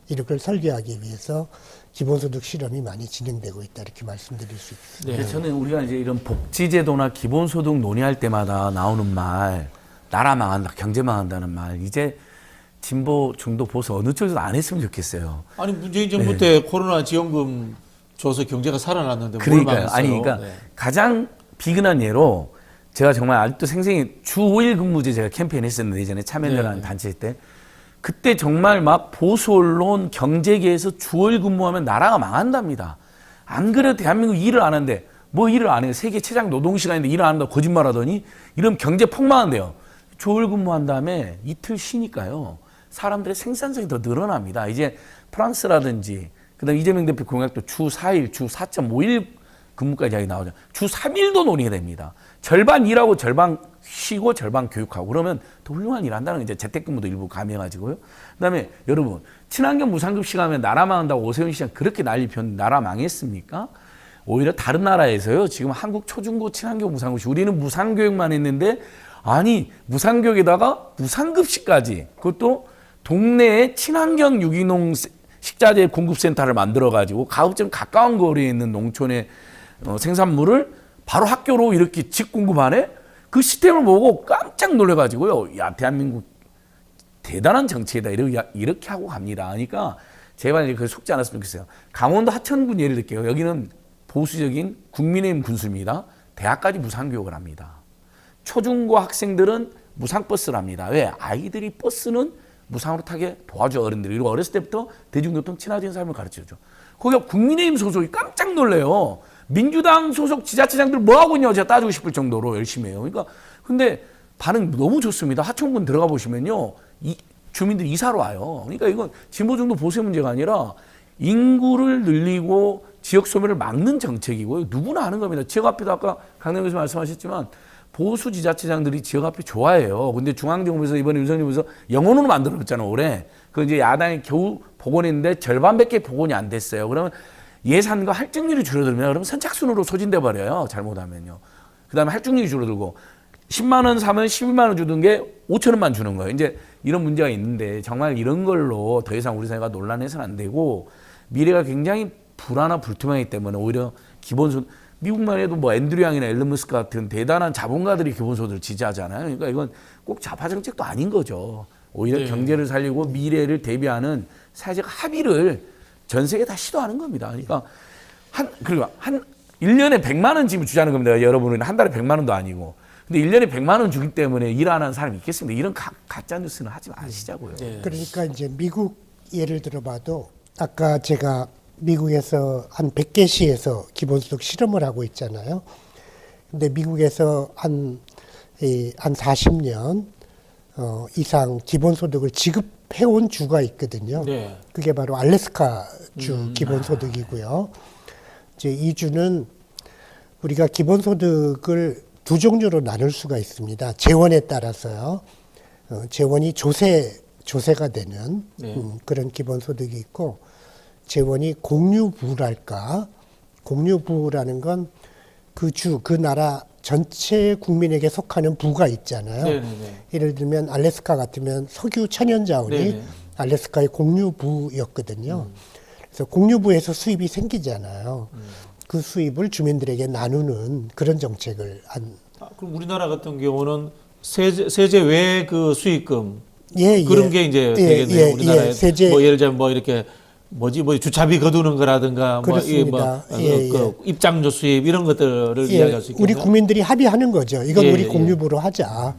이런 걸 설계하기 위해서 기본소득 실험이 많이 진행되고 있다 이렇게 말씀드릴 수 있습니다. 네. 저는 우리가 이제 이런 복지제도나 기본소득 논의할 때마다 나오는 말, 나라 망한다, 경제 망한다는 말, 이제 진보, 중도, 보수 어느 쪽에서도 안 했으면 좋겠어요. 아니 문재인 정부 때 코로나 지원금 줘서 경제가 살아났는데 그러니까요. 뭘 아니, 그러니까 가장 비근한 예로 제가 정말 아직도 생생히 주 5일 근무제 제가 캠페인 했었는데 예전에 참여연대라는 단체 때 그때 정말 막 보수 언론 경제계에서 주 5일 근무하면 나라가 망한답니다. 안 그래도 대한민국 일을 안 하는데 뭐 일을 안 해요. 세계 최장 노동시간인데 일을 안 한다고 거짓말하더니 이러면 경제 폭망한대요. 주 5일 근무한 다음에 이틀 쉬니까요. 사람들의 생산성이 더 늘어납니다. 이제 프랑스라든지 그다음 이재명 대표 공약도 주 4일, 주 4.5일 근무까지 이야기 나오죠. 주 3일도 논의가 됩니다. 절반 일하고 절반 쉬고 절반 교육하고 그러면 더 훌륭한 일 한다는 게 이제 재택근무도 일부 가명해가지고요. 그다음에 여러분 친환경 무상급식 하면 나라 망한다고 오세훈 시장 그렇게 난리 폈는데 나라 망했습니까? 오히려 다른 나라에서요. 지금 한국 초중고 친환경 무상급식 우리는 무상교육만 했는데 아니 무상교육에다가 무상급식까지 그것도 동네에 친환경 유기농 식자재 공급센터를 만들어가지고 가급적 가까운 거리에 있는 농촌의 생산물을 바로 학교로 이렇게 직공급하네? 그 시스템을 보고 깜짝 놀래가지고요. 야, 대한민국 대단한 정치이다. 이렇게 하고 갑니다. 그러니까 제발 그 속지 않았으면 좋겠어요. 강원도 하천군 예를 들게요. 여기는 보수적인 국민의힘 군수입니다. 대학까지 무상교육을 합니다. 초중고 학생들은 무상버스를 합니다. 왜? 아이들이 버스는 무상으로 타게 도와줘 어른들이. 그리고 어렸을 때부터 대중교통 친화적인 삶을 가르쳐줘. 거기가 국민의힘 소속이 깜짝 놀래요. 민주당 소속 지자체장들 뭐하고 있냐고 제가 따지고 싶을 정도로 열심히 해요. 그러니까 근데 반응 너무 좋습니다. 하천군 들어가 보시면요. 주민들이 이사로 와요. 그러니까 이건 진보 정도 보수의 문제가 아니라 인구를 늘리고 지역 소멸을 막는 정책이고요. 누구나 하는 겁니다. 지역 화폐도 아까 강남 교수님 말씀하셨지만 보수 지자체장들이 지역 화폐 좋아해요. 근데 중앙정부에서 이번에 윤석열 정부에서 영원으로 만들어놨잖아요. 올해. 그 이제 야당이 겨우 복원했는데 절반밖에 복원이 안 됐어요. 그러면 예산과 할증률이 줄어들면 그러면 선착순으로 소진돼 버려요. 잘못하면요. 그다음에 할증률이 줄어들고 10만 원 사면 12만 원 주던 게 5천 원만 주는 거예요. 이제 이런 문제가 있는데 정말 이런 걸로 더 이상 우리 사회가 논란해서는 안 되고 미래가 굉장히 불안하고 불투명하기 때문에 오히려 기본소득 미국만 해도 뭐 앤드류 양이나 앨런 머스크 같은 대단한 자본가들이 기본소득을 지지하잖아요. 그러니까 이건 꼭 좌파 정책도 아닌 거죠. 오히려 경제를 살리고 미래를 대비하는 사회적 합의를 전 세계 다 시도하는 겁니다. 그러니까 그리고 한 1년에 100만 원 지금 주자는 겁니다. 여러분은 한 달에 100만 원도 아니고. 근데 1년에 100만 원 주기 때문에 일 안 하는 사람이 있겠습니까? 이런 가짜 뉴스는 하지 마시자고요. 그러니까 이제 미국 예를 들어봐도 아까 제가 미국에서 한 100개 시에서 기본소득 실험을 하고 있잖아요. 근데 미국에서 한 40년 이상 기본소득을 지급해온 주가 있거든요. 네. 그게 바로 알래스카 주 기본소득이고요. 이제 이 주는 우리가 기본소득을 두 종류로 나눌 수가 있습니다. 재원에 따라서요. 재원이 조세가 되는 네. 그런 기본소득이 있고, 재원이 공유부랄까. 공유부라는 건 그 그 나라 전체 국민에게 속하는 부가 있잖아요. 네네네. 예를 들면 알래스카 같으면 석유 천연자원이 네네. 알래스카의 공유부였거든요. 그래서 공유부에서 수입이 생기잖아요. 그 수입을 주민들에게 나누는 그런 정책을 한. 그럼 우리나라 같은 경우는 세제 외의 그 수익금 예, 그런 예. 게 이제 예, 되겠네요. 예, 우리나라에 예, 세제. 뭐 예를 들면 뭐 이렇게 주차비 거두는 거라든가 그렇습니다. 예, 그 입장료 수입 이런 것들을 예, 이야기할 수 있겠네요. 우리 국민들이 합의하는 거죠. 이건 예, 우리 예. 공유부로 하자.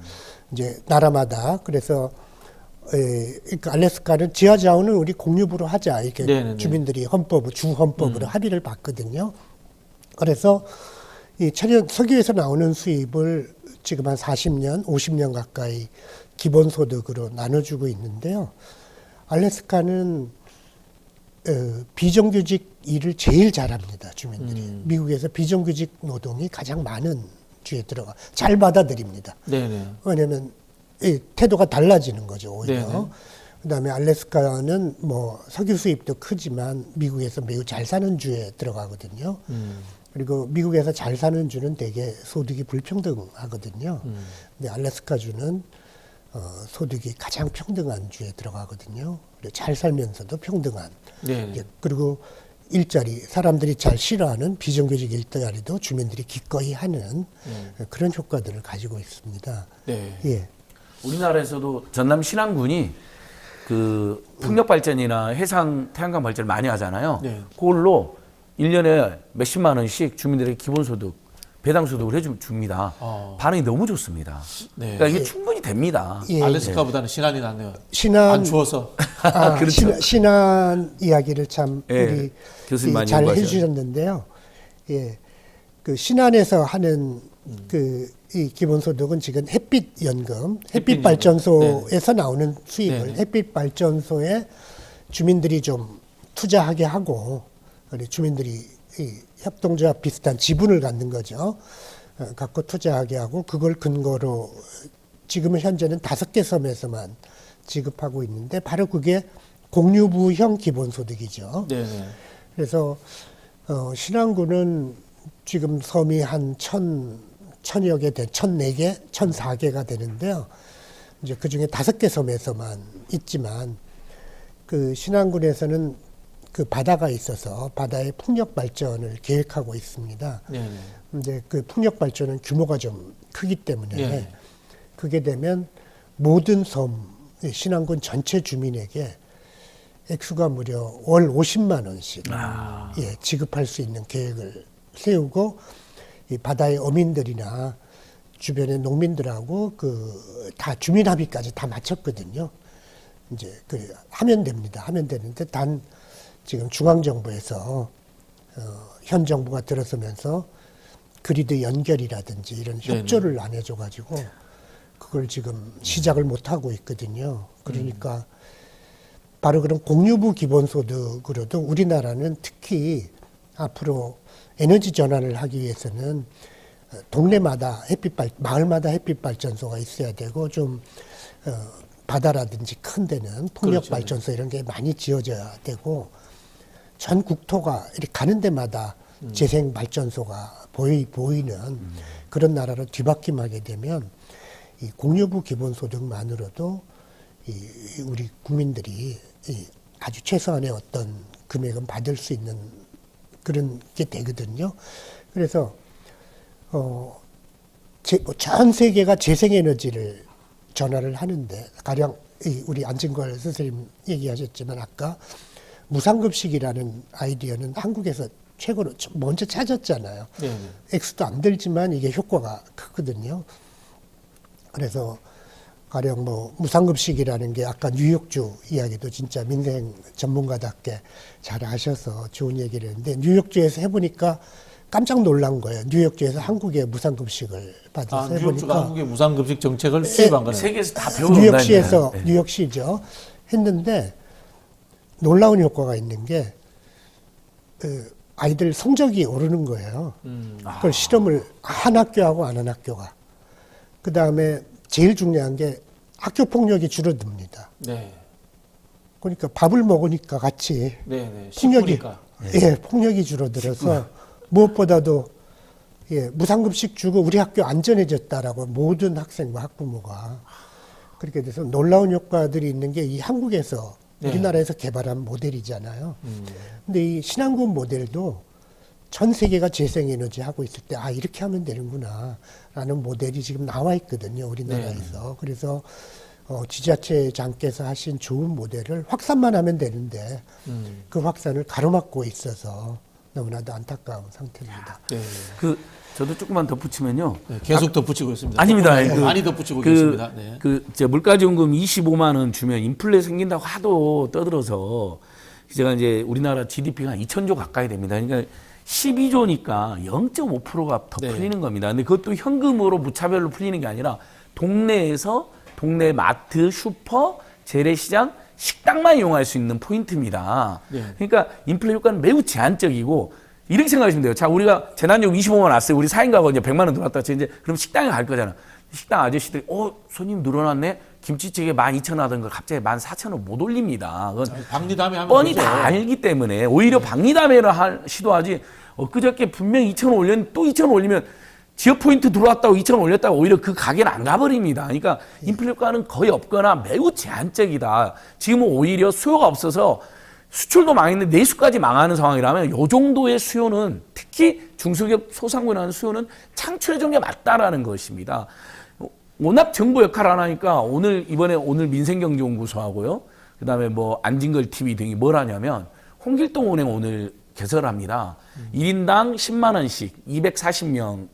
이제 나라마다. 그래서 그러니까 알래스카는 지하 자원은 우리 공유부로 하자. 이렇게 네네네. 주민들이 주 헌법으로 합의를 봤거든요. 그래서 이 석유에서 나오는 수입을 지금 한 40년, 50년 가까이 기본소득으로 나눠주고 있는데요. 알래스카는 비정규직 일을 제일 잘합니다, 주민들이. 미국에서 비정규직 노동이 가장 많은 주에 들어가 잘 받아들입니다. 네네. 왜냐하면 이 태도가 달라지는 거죠, 오히려. 네네. 그다음에 알래스카는 뭐 석유 수입도 크지만 미국에서 매우 잘 사는 주에 들어가거든요. 그리고 미국에서 잘 사는 주는 대개 소득이 불평등하거든요. 근데 알래스카 주는 소득이 가장 평등한 주에 들어가거든요. 그리고 잘 살면서도 평등한. 네. 그리고 일자리, 사람들이 잘 싫어하는 비정규직 일자리도 주민들이 기꺼이 하는 그런 효과들을 가지고 있습니다. 네. 예. 우리나라에서도 전남 신안군이 그 풍력 발전이나 해상 태양광 발전을 많이 하잖아요. 네. 그걸로 1년에 몇십만 원씩 주민들에게 기본소득, 배당소득을 해줍니다. 반응이 너무 좋습니다. 네. 그러니까 이게 충분히 됩니다. 예. 알래스카보다는 신안이 낫네요. 신안 안 추워서. 그렇죠. 신안 이야기를 참 예, 우리 교수님 많이 잘 연구하셔요. 해주셨는데요. 예, 그 신안에서 하는 이 기본소득은 지금 햇빛 연금, 햇빛 발전소에서 나오는 수입을 네네. 햇빛 발전소에 주민들이 좀 투자하게 하고, 우리 주민들이 이 협동조합 비슷한 지분을 갖는 거죠. 갖고 투자하게 하고, 그걸 근거로 지금은 현재는 5개 섬에서만 지급하고 있는데, 바로 그게 공유부형 기본소득이죠. 네네. 그래서 신안군은 지금 섬이 한 1000여 개, 1004개, 1004개가 되는데요. 이제 그 중에 5개 섬에서만 있지만, 그 신안군에서는 그 바다가 있어서 바다의 풍력 발전을 계획하고 있습니다. 네네. 이제 그 풍력 발전은 규모가 좀 크기 때문에 네. 그게 되면 모든 섬, 신안군 전체 주민에게 액수가 무려 월 50만 원씩 예, 지급할 수 있는 계획을 세우고, 이 바다의 어민들이나 주변의 농민들하고 그 다 주민 합의까지 다 마쳤거든요. 이제 그 하면 됩니다. 하면 되는데 단 지금 중앙정부에서 현 정부가 들어서면서 그리드 연결이라든지 이런 협조를 안 해줘가지고 그걸 지금 시작을 못 하고 있거든요. 그러니까 바로 그런 공유부 기본소득으로도 우리나라는 특히 앞으로 에너지 전환을 하기 위해서는 동네마다 마을마다 햇빛 발전소가 있어야 되고, 좀 바다라든지 큰 데는 풍력 그렇죠. 발전소 이런 게 많이 지어져야 되고, 전 국토가 이렇게 가는 데마다 재생 발전소가 보이는 그런 나라로 뒤바뀜하게 되면 이 공유부 기본소득만으로도 우리 국민들이 아주 최소한의 어떤 금액은 받을 수 있는 그런 게 되거든요. 그래서 전 세계가 재생에너지를 전환을 하는데, 가령 우리 안진걸 선생님 얘기하셨지만 아까 무상급식이라는 아이디어는 한국에서 최고로 먼저 찾았잖아요. 네네. 액수도 안 들지만 이게 효과가 크거든요. 그래서 가령 뭐 무상급식이라는 게 아까 뉴욕주 이야기도 진짜 민생 전문가답게 잘 하셔서 좋은 얘기를 했는데, 뉴욕주에서 해보니까 깜짝 놀란 거예요. 뉴욕주에서 한국에 무상급식을 받아서 뉴욕주가 해보니까 한국의 무상급식 정책을 수립한 거네요. 세계에서 다 배워온다. 뉴욕시에서 뉴욕시죠. 했는데 놀라운 효과가 있는 게 아이들 성적이 오르는 거예요. 그걸 실험을 한 학교하고 안 한 학교가. 그 다음에 제일 중요한 게 학교 폭력이 줄어듭니다. 네. 그러니까 밥을 먹으니까 같이 네. 폭력이 식구니까. 폭력이 줄어들어서 무엇보다도 무상급식 주고 우리 학교 안전해졌다라고 모든 학생과 학부모가 그렇게 돼서 놀라운 효과들이 있는 게 이 한국에서 우리나라에서 개발한 모델이잖아요. 근데 이 신한군 모델도 전 세계가 재생에너지 하고 있을 때 이렇게 하면 되는구나 라는 모델이 지금 나와 있거든요. 우리나라에서. 그래서 지자체장께서 하신 좋은 모델을 확산만 하면 되는데 그 확산을 가로막고 있어서 너무나도 안타까운 상태입니다. 네. 저도 조금만 덧붙이면요. 네, 계속 덧붙이고 있습니다. 아닙니다. 많이 덧붙이고 계십니다. 네. 물가지원금 25만 원 주면 인플레 생긴다고 하도 떠들어서 제가 이제 우리나라 GDP가 2,000조 가까이 됩니다. 그러니까 12조니까 0.5%가 더 풀리는 겁니다. 근데 그것도 현금으로 무차별로 풀리는 게 아니라 동네에서 동네 마트, 슈퍼, 재래시장, 식당만 이용할 수 있는 포인트입니다. 그러니까 인플레 효과는 매우 제한적이고 이렇게 생각하시면 돼요. 자, 우리가 재난요금 25만 원 왔어요. 우리 4인 가구 이제 100만 원 들어왔다. 이제 그럼 식당에 갈 거잖아. 식당 아저씨들이 손님 늘어났네. 김치찌개 12,000원 하던 걸 갑자기 14,000원 못 올립니다. 그건 박리담회 하면 뻔히 되죠. 다 알기 때문에 오히려 박리담회를 시도하지. 그저께 분명히 2,000원 올렸는데 또 2,000원 올리면 지역 포인트 들어왔다고 2,000원 올렸다고 오히려 그 가게는 안 가버립니다. 그러니까 인플레 효과는 거의 없거나 매우 제한적이다. 지금은 오히려 수요가 없어서 수출도 망했는데 내수까지 망하는 상황이라면 이 정도의 수요는 특히 중소기업 소상공인에 하는 수요는 창출해 준 게 맞다라는 것입니다. 워낙 정부 역할을 안 하니까 이번에 민생경제연구소하고요. 그다음에 안진걸 TV 등이 뭘 하냐면 홍길동은행 오늘 개설합니다. 1인당 10만 원씩 240명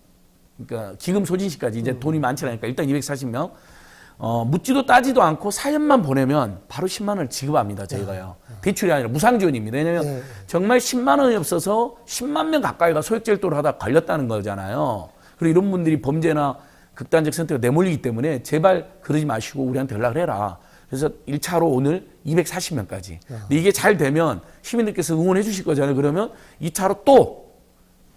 그러니까 기금 소진시까지 이제 돈이 많지 않으니까 일단 240명 묻지도 따지도 않고 사연만 보내면 바로 10만 원을 지급합니다. 저희가요. 대출이 아니라 무상지원입니다. 왜냐하면 정말 10만 원이 없어서 10만 명 가까이가 소액제일도를 하다 걸렸다는 거잖아요. 그리고 이런 분들이 범죄나 극단적 선택에 내몰리기 때문에 제발 그러지 마시고 우리한테 연락을 해라. 그래서 1차로 오늘 240명까지. 근데 이게 잘 되면 시민들께서 응원해 주실 거잖아요. 그러면 2차로 또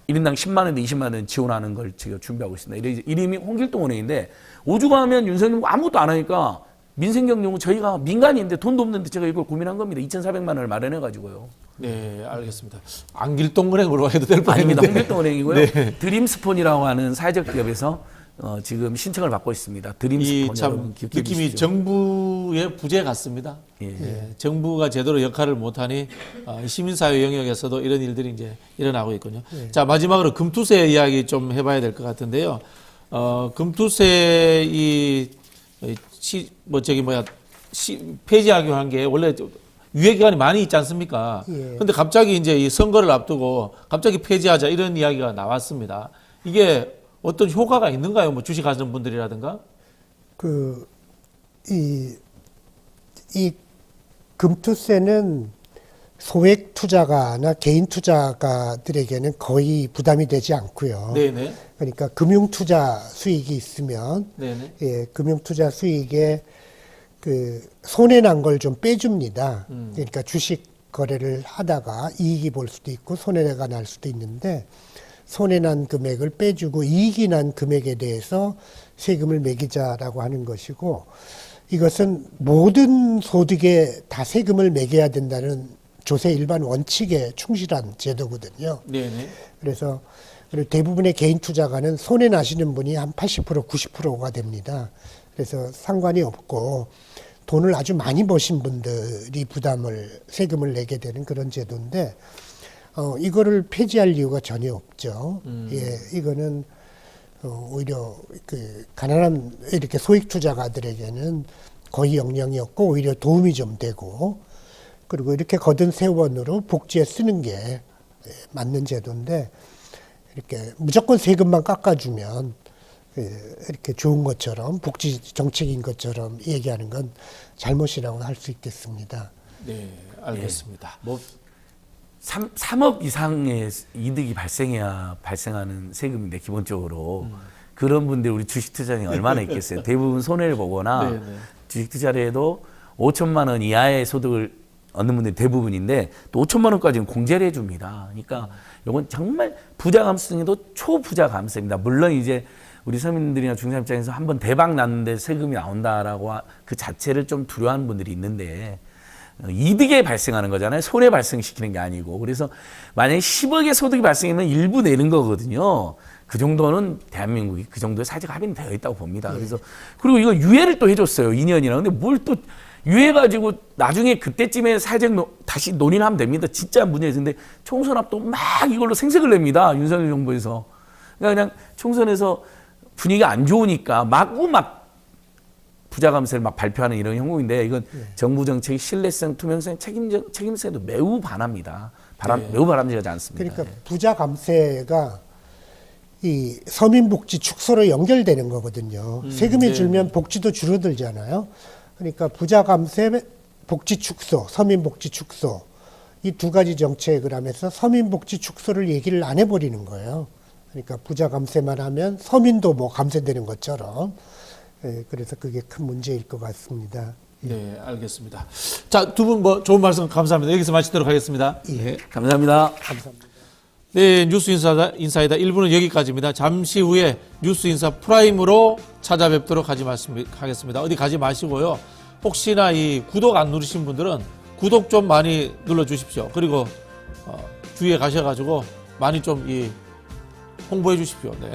1인당 10만 원에서 20만 원 지원하는 걸 지금 준비하고 있습니다. 이름이 홍길동은행인데 오죽하면 윤석열 아무것도 안 하니까 민생경제연구 저희가 민간인데 돈도 없는데 제가 이걸 고민한 겁니다. 2,400만 원을 마련해가지고요. 네, 알겠습니다. 안길동은행으로 해도 될 뻔했는데. 아닙니다. 홍길동은행이고요. 네. 드림스폰이라고 하는 사회적 기업에서 지금 신청을 받고 있습니다. 드림스폰 참 느낌이 정부의 부재 같습니다. 정부가 제대로 역할을 못하니 시민사회 영역에서도 이런 일들이 이제 일어나고 있군요. 자, 마지막으로 금투세 이야기 좀 해봐야 될 것 같은데요. 금투세 폐지하기로 한 게 원래 유예 기간이 많이 있지 않습니까? 근데 갑자기 이제 이 선거를 앞두고 갑자기 폐지하자 이런 이야기가 나왔습니다. 이게 어떤 효과가 있는가요? 주식하시는 분들이라든가? 이 금투세는 소액 투자가나 개인 투자가들에게는 거의 부담이 되지 않고요. 네네. 그러니까 금융 투자 수익이 있으면, 금융 투자 수익에 손해 난 걸 좀 빼줍니다. 그러니까 주식 거래를 하다가 이익이 볼 수도 있고 손해가 날 수도 있는데, 손해난 금액을 빼주고 이익이 난 금액에 대해서 세금을 매기자라고 하는 것이고, 이것은 모든 소득에 다 세금을 매겨야 된다는 조세 일반 원칙에 충실한 제도거든요. 네네. 그래서 대부분의 개인 투자가는 손해 나시는 분이 한 80%, 90%가 됩니다. 그래서 상관이 없고 돈을 아주 많이 버신 분들이 세금을 내게 되는 그런 제도인데, 이거를 폐지할 이유가 전혀 없죠. 이거는 오히려 가난한 이렇게 소액 투자가들에게는 거의 영향이 없고 오히려 도움이 좀 되고, 그리고 이렇게 거둔 세원으로 복지에 쓰는 게 맞는 제도인데, 이렇게 무조건 세금만 깎아주면 이렇게 좋은 것처럼 복지 정책인 것처럼 얘기하는 건 잘못이라고 할 수 있겠습니다. 네, 알겠습니다. 3억 이상의 이득이 발생해야 발생하는 세금인데 기본적으로 그런 분들이 우리 주식 투자에 얼마나 있겠어요. 대부분 손해를 보거나 네, 네. 주식 투자를 해도 5천만 원 이하의 소득을 얻는 분들이 대부분인데 또 5천만 원까지는 공제를 해줍니다. 그러니까 이건 정말 부자 감수성에도 초부자 감수입니다. 물론 이제 우리 서민들이나 중산 입장에서 한번 대박 났는데 세금이 나온다라고 그 자체를 좀 두려워하는 분들이 있는데 이득에 발생하는 거잖아요. 손해 발생시키는 게 아니고. 그래서 만약에 10억의 소득이 발생하면 일부 내는 거거든요. 그 정도는 대한민국이 그 정도의 사회적 합의는 되어 있다고 봅니다. 그래서 그리고 이거 유예를 또 해줬어요. 2년이나. 근데 뭘 또 유예가지고 나중에 그때쯤에 사회적 다시 논의를 하면 됩니다. 진짜 문제가 있는데 총선 앞도 막 이걸로 생색을 냅니다. 윤석열 정부에서. 그러니까 그냥 총선에서 분위기가 안 좋으니까 마구 막 부자 감세를 막 발표하는 이런 형국인데 이건 정부 정책의 신뢰성, 투명성, 책임성에도 매우 반합니다. 매우 바람직하지 않습니다. 그러니까 부자 감세가 이 서민복지 축소로 연결되는 거거든요. 세금이 줄면 복지도 줄어들잖아요. 그러니까 부자 감세, 복지 축소, 서민복지 축소 이 두 가지 정책을 하면서 서민복지 축소를 얘기를 안 해버리는 거예요. 그러니까 부자 감세만 하면 서민도 뭐 감세되는 것처럼. 그래서 그게 큰 문제일 것 같습니다. 네, 알겠습니다. 자, 두 분 뭐 좋은 말씀 감사합니다. 여기서 마치도록 하겠습니다. 예, 감사합니다. 감사합니다. 네, 뉴스 인사이다 1부는 여기까지입니다. 잠시 후에 뉴스 인사 프라임으로 찾아뵙도록 하겠습니다. 어디 가지 마시고요. 혹시나 이 구독 안 누르신 분들은 구독 좀 많이 눌러주십시오. 그리고 주위에 가셔가지고 많이 좀 홍보해 주십시오. 네.